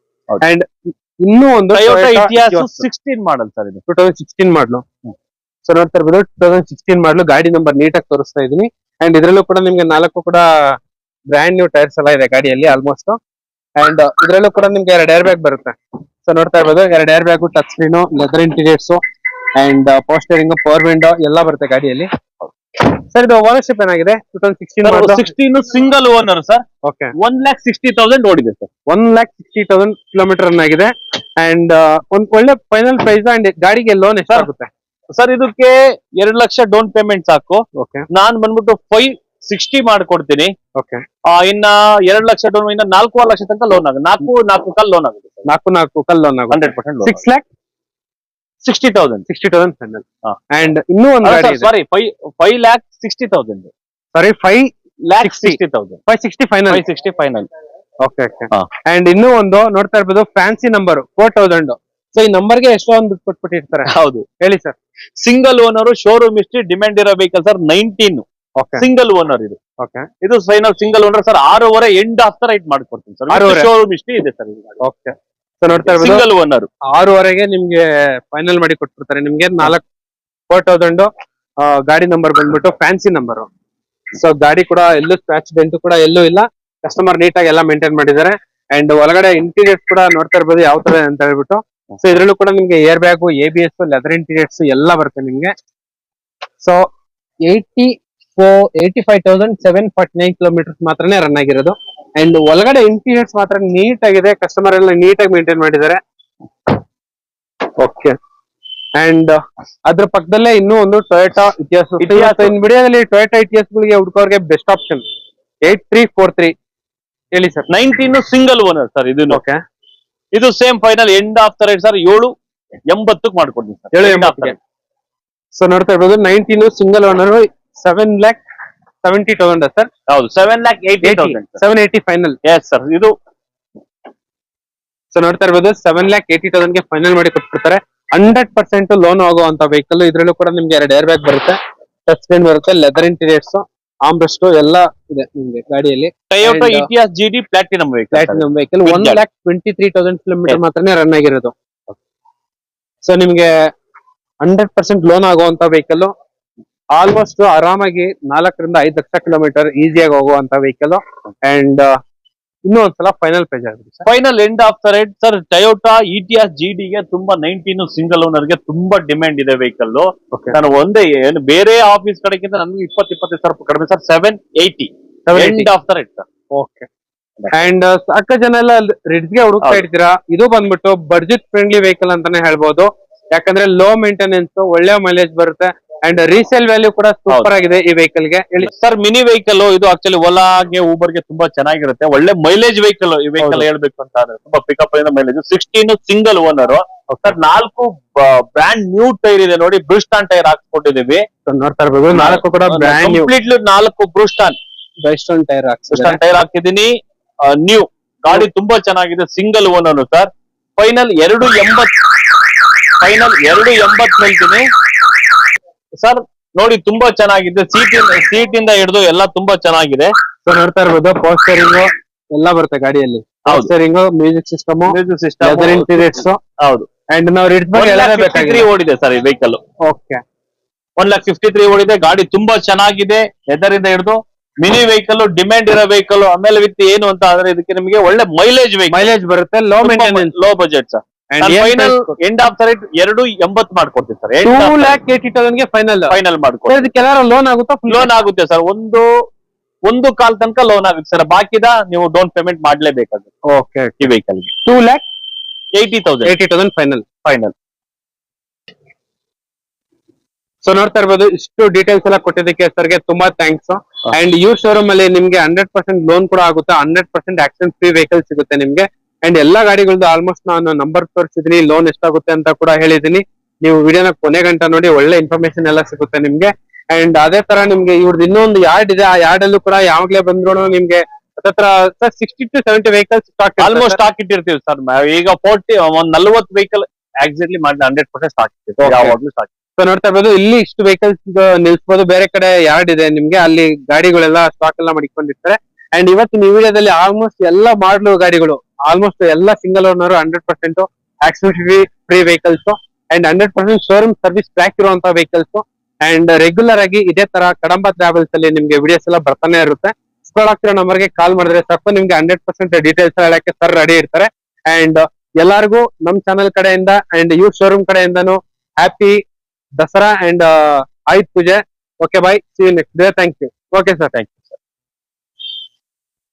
S2: ಅಂಡ್ ಇನ್ನೂ ಒಂದು
S1: ಇತಿಹಾಸ 16 ಮಾಡಲ್ ಸರ್. ಇದು
S2: 2016 ಮಾಡ್ಲು. ಸೊ ನೋಡ್ತಾ ಇರ್ಬೋದು 2016 ಮಾಡ್ಲು. ಗಾಡಿ ನಂಬರ್ ನೀಟಾಗಿ ತೋರಿಸ್ತಾ ಇದೀನಿ. ಅಂಡ್ ಇದ್ರಲ್ಲೂ ಕೂಡ ನಿಮ್ಗೆ 4 ಕೂಡ ಬ್ರ್ಯಾಂಡ್ ನ್ಯೂ ಟೈರ್ಸ್ ಎಲ್ಲ ಇದೆ ಗಾಡಿಯಲ್ಲಿ ಆಲ್ಮೋಸ್ಟ್. ಅಂಡ್ ಇದ್ರಲ್ಲೂ ಕೂಡ ನಿಮ್ಗೆ 2 ಏರ್ ಬ್ಯಾಗ್ ಬರುತ್ತೆ. ಸೊ ನೋಡ್ತಾ ಇರ್ಬೋದು 2 air bag, touch screen, leather interiors, and power steering, power window ಎಲ್ಲ ಬರುತ್ತೆ ಗಾಡಿಯಲ್ಲಿ. ಸರ್ ಇದು ಓನರ್ಶಿಪ್ ಏನಾಗಿದೆ?
S1: 2016 ಸಿಂಗಲ್ ಓನರ್ ಸರ್.
S2: ಓಕೆ.
S1: 1,60,000 ಓಡಿದೆ ಸರ್.
S2: 1,60,000 ಕಿಲೋಮೀಟರ್ ರನ್ ಆಗಿದೆ. ಅಂಡ್ ಒಂದ್ ಒಳ್ಳೆ ಫೈನಲ್ ಪ್ರೈಸ್. ಅಂಡ್ ಗಾಡಿಗೆ ಲೋನ್ ಎಷ್ಟಾಗುತ್ತೆ
S1: ಸರ್? ಇದಕ್ಕೆ 2 ಲಕ್ಷ ಡೌನ್ ಪೇಮೆಂಟ್ ಸಾಕು.
S2: ಓಕೆ.
S1: ನಾನ್ ಬಂದ್ಬಿಟ್ಟು 560 ಮಾಡ್ಕೊಡ್ತೀನಿ.
S2: ಓಕೆ.
S1: ಇನ್ನ 2 ಲಕ್ಷ ಡೌನ್, ಇನ್ನ 4 ಲಕ್ಷ ತನಕ ಲೋನ್ ಆಗುತ್ತೆ. 4 ಕಾಲ್ ಲೋನ್ ಆಗುತ್ತೆ.
S2: 4 ಕಲ್ ಲೋನ್ ಆಗುತ್ತೆ.
S1: 100%
S2: 6,60,000 ಫೈನಲ್. ಅಂಡ್ ಇನ್ನೂ ಒಂದು ಗಾಡಿ ಇದೆ.
S1: ಸಾರಿ 5,60,000.
S2: ಸಾರಿ
S1: 5,60,000.
S2: 560 ಫೈನಲ್.
S1: 560 ಫೈನಲ್.
S2: ಓಕೆ. ಅಂಡ್ ಇನ್ನೂ ಒಂದು ನೋಡ್ತಾ ಇರ್ಬೋದು ಫ್ಯಾನ್ಸಿ ನಂಬರ್ 4,000. ಸೊ ಈ ನಂಬರ್ಗೆ ಎಷ್ಟೊಂದು ಕೊಟ್ಬಿಟ್ಟಿರ್ತಾರೆ.
S1: ಹೌದು,
S2: ಹೇಳಿ sir.
S1: Single owner, showroom history, demand ಇರೋ ವೆಹಿಕಲ್ ಸರ್. 19 ಸಿಂಗಲ್ ಓನರ್ ಇದು.
S2: ಓಕೆ.
S1: ಇದು final single owner sir. 6.5 end of the right ಮಾಡ್ಕೊಡ್ತೀನಿ ಸರ್. ಶೋರೂಮ್ ಹಿಸ್ಟ್ರಿ ಇದೆ ಸರ್.
S2: ಓಕೆ. ಸೊ ನೋಡ್ತಾ ಇರ್ಬೋದು
S1: ಸಿಂಗಲ್ ಓನರ್
S2: 6,500 ನಿಮ್ಗೆ ಫೈನಲ್ ಮಾಡಿ ಕೊಟ್ಬಿಡ್ತಾರೆ. ನಿಮ್ಗೆ 4,000 ಗಾಡಿ ನಂಬರ್ ಬಂದ್ಬಿಟ್ಟು ಫ್ಯಾನ್ಸಿ ನಂಬರ್. ಸೊ ಗಾಡಿ ಕೂಡ ಎಲ್ಲೂ ಸ್ಕ್ರಾಚ್ ಡೆಂಟ್ ಕೂಡ ಎಲ್ಲೂ ಇಲ್ಲ. ಕಸ್ಟಮರ್ ನೀಟಾಗಿ ಎಲ್ಲ ಮೇಂಟೈನ್ ಮಾಡಿದ್ದಾರೆ. ಅಂಡ್ ಒಳಗಡೆ ಇಂಟೀರಿಯರ್ಸ್ ಕೂಡ ನೋಡ್ತಾ ಇರ್ಬೋದು ಯಾವ ತರ ಅಂತ ಹೇಳ್ಬಿಟ್ಟು. ಸೊ ಇದ್ರಲ್ಲೂ ಕೂಡ ನಿಮ್ಗೆ air bag, ABS, leather interiors ಎಲ್ಲ ಬರುತ್ತೆ ನಿಮ್ಗೆ. ಸೊ 85,749 ಕಿಲೋಮೀಟರ್ಸ್ ಮಾತ್ರನೇ ರನ್ ಆಗಿರೋದು. ಅಂಡ್ ಒಳಗಡೆ ಇಂಟೀರಿಯರ್ಸ್ ಮಾತ್ರ ನೀಟ್ ಆಗಿದೆ. ಕಸ್ಟಮರ್ ಎಲ್ಲ ನೀಟಾಗಿ ಮೇಂಟೈನ್ ಮಾಡಿದ್ದಾರೆ. ಓಕೆ. ಅಂಡ್ ಅದ್ರ ಪಕ್ಕದಲ್ಲೇ ಇನ್ನೂ ಒಂದು ಟೊಯೋಟಾ ಇತಿಹಾಸ. ವಿಡಿಯೋದಲ್ಲಿ ಟೊಯೋಟಾ ಇತಿಹಾಸಗಳಿಗೆ ಹುಡುಕೋರ್ಗೆ ಬೆಸ್ಟ್ ಆಪ್ಷನ್ 8343 ಹೇಳಿ ಸರ್. 19
S1: single owner sir. ಇದು
S2: ಓಕೆ.
S1: ಇದು same final end of the rate sir. 780 ಮಾಡ್ಕೊಡ್ತೀನಿ ಸರ್.
S2: 780. ಸೊ ನೋಡ್ತಾ ಇರ್ಬೋದು 19 ಸಿಂಗಲ್ ಓನರ್ 7,70,000 ಸರ್.
S1: ಹೌದು 7,80,000
S2: 780 ಫೈನಲ್.
S1: Yes sir. ಇದು
S2: ಸೊ ನೋಡ್ತಾ ಇರ್ಬೋದು 7,80,000 ಗೆ ಫೈನಲ್ ಮಾಡಿ ಕೊಟ್ಬಿಡ್ತಾರೆ. 100% ಲೋನ್ ಆಗುವಂತ ವೆಹಿಕಲ್. ಇದ್ರಲ್ಲೂ ಕೂಡ ನಿಮ್ಗೆ 2 ಏರ್ ಬ್ಯಾಗ್ ಬರುತ್ತೆ, ಟಚ್ ಸ್ಕ್ರೀನ್ ಬರುತ್ತೆ, ಲೆದರ್ ಇಂಟೀರಿಯರ್ಸ್, ಆಮ್ರೆಸ್ಟ್ ಎಲ್ಲ ಇದೆ ನಿಮ್ಗೆ ಗಾಡಿಯಲ್ಲಿ.
S1: Toyota Etios GD platinum
S2: vehicle 1,23,000 kilometre ಮಾತ್ರನೇ ರನ್ ಆಗಿರೋದು. ಸೊ ನಿಮ್ಗೆ 100% ಲೋನ್ ಆಗುವಂತ ವೆಹಿಕಲ್. ಆಲ್ಮೋಸ್ಟ್ ಆರಾಮಾಗಿ 4 ರಿಂದ 5 ಲಕ್ಷ ಕಿಲೋಮೀಟರ್ ಈಸಿಯಾಗಿ ಹೋಗುವಂತ ವೆಹಿಕಲ್. ಅಂಡ್ ಇನ್ನೂ ಒಂದ್ಸಲ ಫೈನಲ್ ಪೇಜ್ ಆಗಿದೆ
S1: final end of the rate sir. Toyota Etios GD ಗೆ ತುಂಬಾ 19 ಸಿಂಗಲ್ ಓನರ್ ಗೆ ತುಂಬಾ ಡಿಮ್ಯಾಂಡ್ ಇದೆ ವೆಹಿಕಲ್. ನಾನು ಒಂದೇ ಏನು ಬೇರೆ ಆಫೀಸ್ ಕಡೆಗಿಂತ ನನ್ಗೆ 20-25 ಸಾವಿರ ರೂಪಾಯಿ ಕಡಿಮೆ sir. 780 end of the rate sir.
S2: Okay. And ಸಾಕಷ್ಟು ಜನ ಎಲ್ಲ ರಿಡ್ಸ್ ಗೆ ಹುಡುಕ್ತಾ ಇರ್ತೀರಾ. ಇದು ಬಂದ್ಬಿಟ್ಟು ಬಡ್ಜೆಟ್ ಫ್ರೆಂಡ್ಲಿ ವೆಹಿಕಲ್ ಅಂತಾನೆ ಹೇಳ್ಬೋದು. ಯಾಕಂದ್ರೆ ಲೋ ಮೇಂಟೆನೆನ್ಸ್, ಒಳ್ಳೆ ಮೈಲೇಜ್ ಬರುತ್ತೆ. ಅಂಡ್ ರೀಸೇಲ್ ವ್ಯಾಲ್ಯೂ ಕೂಡ ಸೂಪರ್ ಆಗಿದೆ ಈ ವೆಹಿಕಲ್ ಗೆ.
S1: ಸರ್ ಮಿನಿ ವೆಹಿಕಲ್ ಇದು ಆಕ್ಚುಲಿ ಓಲಾಗೆ ಊಬರ್ಗೆ ತುಂಬಾ ಚೆನ್ನಾಗಿರುತ್ತೆ. ಒಳ್ಳೆ ಮೈಲೇಜ್ ವೆಹಿಕಲ್ ಈ ವೆಹಿಕಲ್ ಹೇಳ್ಬೇಕು ಅಂತ ಅಂದ್ರೆ ತುಂಬಾ ಪಿಕಪ್ ಇಂದ mileage. 16 single owner sir. 4 brand new tyre ಇದೆ ನೋಡಿ. ಬ್ರೂಸ್ಟಾನ್ ಟೈರ್ ಹಾಕ್ಸ್ಕೊಟ್ಟಿದೀವಿ.
S2: ನೋಡ್ತಾ ಇರ್ಬೋದು 4 ಕೂಡ brand new.
S1: Completely 4 Bridgestone
S2: tyre
S1: ಹಾಕಿದೀನಿ. ನ್ಯೂ ಗಾಡಿ ತುಂಬಾ ಚೆನ್ನಾಗಿದೆ. Single owner sir. ಫೈನಲ್ 280 ಹೇಳ್ತೀನಿ ಸರ್. ನೋಡಿ ತುಂಬಾ ಚೆನ್ನಾಗಿದೆ. ಸೀಟ್ ಇಂದ ಹಿಡಿದು ಎಲ್ಲ ತುಂಬಾ ಚೆನ್ನಾಗಿದೆ.
S2: ಸೊ ನೋಡ್ತಾ ಇರ್ಬೋದು ಪೋಸ್ಟರಿಂಗ್ ಎಲ್ಲ ಬರುತ್ತೆ ಗಾಡಿಯಲ್ಲಿ. ಪೋಸ್ಟರಿಂಗ್, ಮ್ಯೂಸಿಕ್ ಸಿಸ್ಟಮ್, ಲೆದರ್ ಇಂಟೀರಿಯರ್ಸ್.
S1: ಹೌದು.
S2: ಅಂಡ್ ನಾವು ರಿಡ್ಸ್ ಬಗ್ಗೆ ಹೇಳಬೇಕಾಗಿದೆ.
S1: ಓಡಿದೆ ಸರ್ ಈ ವೆಹಿಕಲ್.
S2: ಓಕೆ.
S1: 1,53,000 ಓಡಿದೆ. ಗಾಡಿ ತುಂಬಾ ಚೆನ್ನಾಗಿದೆ. ಲೆದರ್ ಇಂದ ಹಿಡಿದು ಮಿನಿ ವೆಹಿಕಲ್, ಡಿಮ್ಯಾಂಡ್ ಇರೋ ವೆಹಿಕಲ್. ಆಮೇಲೆ ವಿತ್ ಏನು ಅಂತ ಅಂದ್ರೆ ಇದಕ್ಕೆ ನಿಮಗೆ ಒಳ್ಳೆ ಮೈಲೇಜ್
S2: ಬರುತ್ತೆ. Low maintenance,
S1: low budget sir. Final end of the rate 280 sir.
S2: 2,80,000 ಗೆ ಫೈನಲ್
S1: ಮಾಡ್ಕೊಡ್ತೀವಿ.
S2: ಇದಕ್ಕೆಲ್ಲ ಲೋನ್ ಆಗುತ್ತಾ?
S1: ಲೋನ್ ಆಗುತ್ತೆ ಸರ್. ಒಂದು ಕಾಲ್ ತನಕ ಲೋನ್ ಆಗುತ್ತೆ ಸರ್. ಬಾಕಿದ ನೀವು ಡೌನ್ ಪೇಮೆಂಟ್ ಮಾಡ್ಲೇಬೇಕಾಗುತ್ತೆ.
S2: ಓಕೆ.
S1: ಈ ವೆಹಿಕಲ್ ಗೆ
S2: 2,80,000 ಫೈನಲ್. ಸೊ ನೋಡ್ತಾ ಇರ್ಬೋದು ಇಷ್ಟು ಡೀಟೇಲ್ಸ್ ಎಲ್ಲ ಕೊಟ್ಟಿದ್ದಕ್ಕೆ ಸರ್ಗೆ ತುಂಬಾ ಥ್ಯಾಂಕ್ಸ್. ಅಂಡ್ ಯು ಶೋರೂಮ್ ಅಲ್ಲಿ ನಿಮ್ಗೆ 100% ಲೋನ್ ಕೂಡ ಆಗುತ್ತೆ. 100% ಆಕ್ಸಿಡೆಂಟ್ ಫ್ರೀ ವೆಹಿಕಲ್ ಸಿಗುತ್ತೆ ನಿಮ್ಗೆ. ಅಂಡ್ ಎಲ್ಲಾ ಗಾಡಿಗಳದ್ದು ಆಲ್ಮೋಸ್ಟ್ ನಾನು ನಂಬರ್ ತೋರಿಸಿದೀನಿ, ಲೋನ್ ಎಷ್ಟಾಗುತ್ತೆ ಅಂತ ಕೂಡ ಹೇಳಿದೀನಿ. ನೀವು ವಿಡಿಯೋನ ಕೊನೆ ಗಂಟ ನೋಡಿ, ಒಳ್ಳೆ ಇನ್ಫಾರ್ಮೇಶನ್ ಎಲ್ಲ ಸಿಗುತ್ತೆ ನಿಮ್ಗೆ. ಅಂಡ್ ಅದೇ ತರ ನಿಮ್ಗೆ ಇವ್ರದ್ದು ಇನ್ನೊಂದು ಯಾರ್ಡ್ ಇದೆ. ಆ ಯಾರ್ಡ್ ಅಲ್ಲೂ ಕೂಡ ಯಾವಾಗ್ಲೇ ಬಂದ್ರು ನಿಮ್ಗೆ ಹತ್ರ 60 to 70 ವೆಹಿಕಲ್ಸ್
S1: ಆಲ್ಮೋಸ್ಟ್ ಸ್ಟಾಕ್ ಇಟ್ಟಿರ್ತೀವಿ ಸರ್. ಈಗ 40 ವೆಹಿಕಲ್ ಎಕ್ಸಾಕ್ಟ್ಲಿ ಮಾಡಿ 100% ಸ್ಟಾಕ್ ಇಟ್ಟಿರ್ತೀವಿ. ಯಾವಾಗ್ಲೂ ಸ್ಟಾಕ್.
S2: ಸೊ ನೋಡ್ತಾ ಇರ್ಬೋದು ಇಲ್ಲಿ ಇಷ್ಟು ವೆಹಿಕಲ್ಸ್ ನಿಲ್ಸ್ಬೋದು. ಬೇರೆ ಕಡೆ ಯಾರ್ಡ್ ಇದೆ ನಿಮ್ಗೆ, ಅಲ್ಲಿ ಗಾಡಿಗಳೆಲ್ಲ ಸ್ಟಾಕ್ ಎಲ್ಲ ಮಡಿಕೊಂಡಿರ್ತಾರೆ. ಅಂಡ್ ಇವತ್ತಿನ ವಿಡಿಯೋದಲ್ಲಿ ಆಲ್ಮೋಸ್ಟ್ ಎಲ್ಲ ಮಾಡಲು ಗಾಡಿಗಳು, ಆಲ್ಮೋಸ್ಟ್ ಎಲ್ಲ single owner, 100% accident free vehicles and 100% showroom service track ಇರುವಂತಹ ವೆಹಿಕಲ್ಸ್. ಅಂಡ್ ರೆಗ್ಯುಲರ್ ಆಗಿ ಇದೇ ತರ ಕಡಂಬ ಟ್ರಾವೆಲ್ಸ್ ಅಲ್ಲಿ ನಿಮ್ಗೆ ವಿಡಿಯೋಸ್ ಎಲ್ಲ ಬರ್ತಾನೆ ಇರುತ್ತೆ. ಸ್ಕ್ರೋಲ್ ಆಗ್ತಿರೋ ನಂಬರ್ಗೆ ಕಾಲ್ ಮಾಡಿದ್ರೆ ಸಾಕು, ನಿಮ್ಗೆ 100% ಡೀಟೇಲ್ಸ್ ಹೇಳಕ್ಕೆ ಸರ್ ರೆಡಿ ಇರ್ತಾರೆ. ಅಂಡ್ ಎಲ್ಲಾರ್ಗು ನಮ್ ಚಾನೆಲ್ ಕಡೆಯಿಂದ ಅಂಡ್ ಯು ಶೋರೂಮ್ ಕಡೆಯಿಂದನು happy Dasara and Ayudh Pooja. Okay bye, see you next day. Thank you. Okay sir, thank you.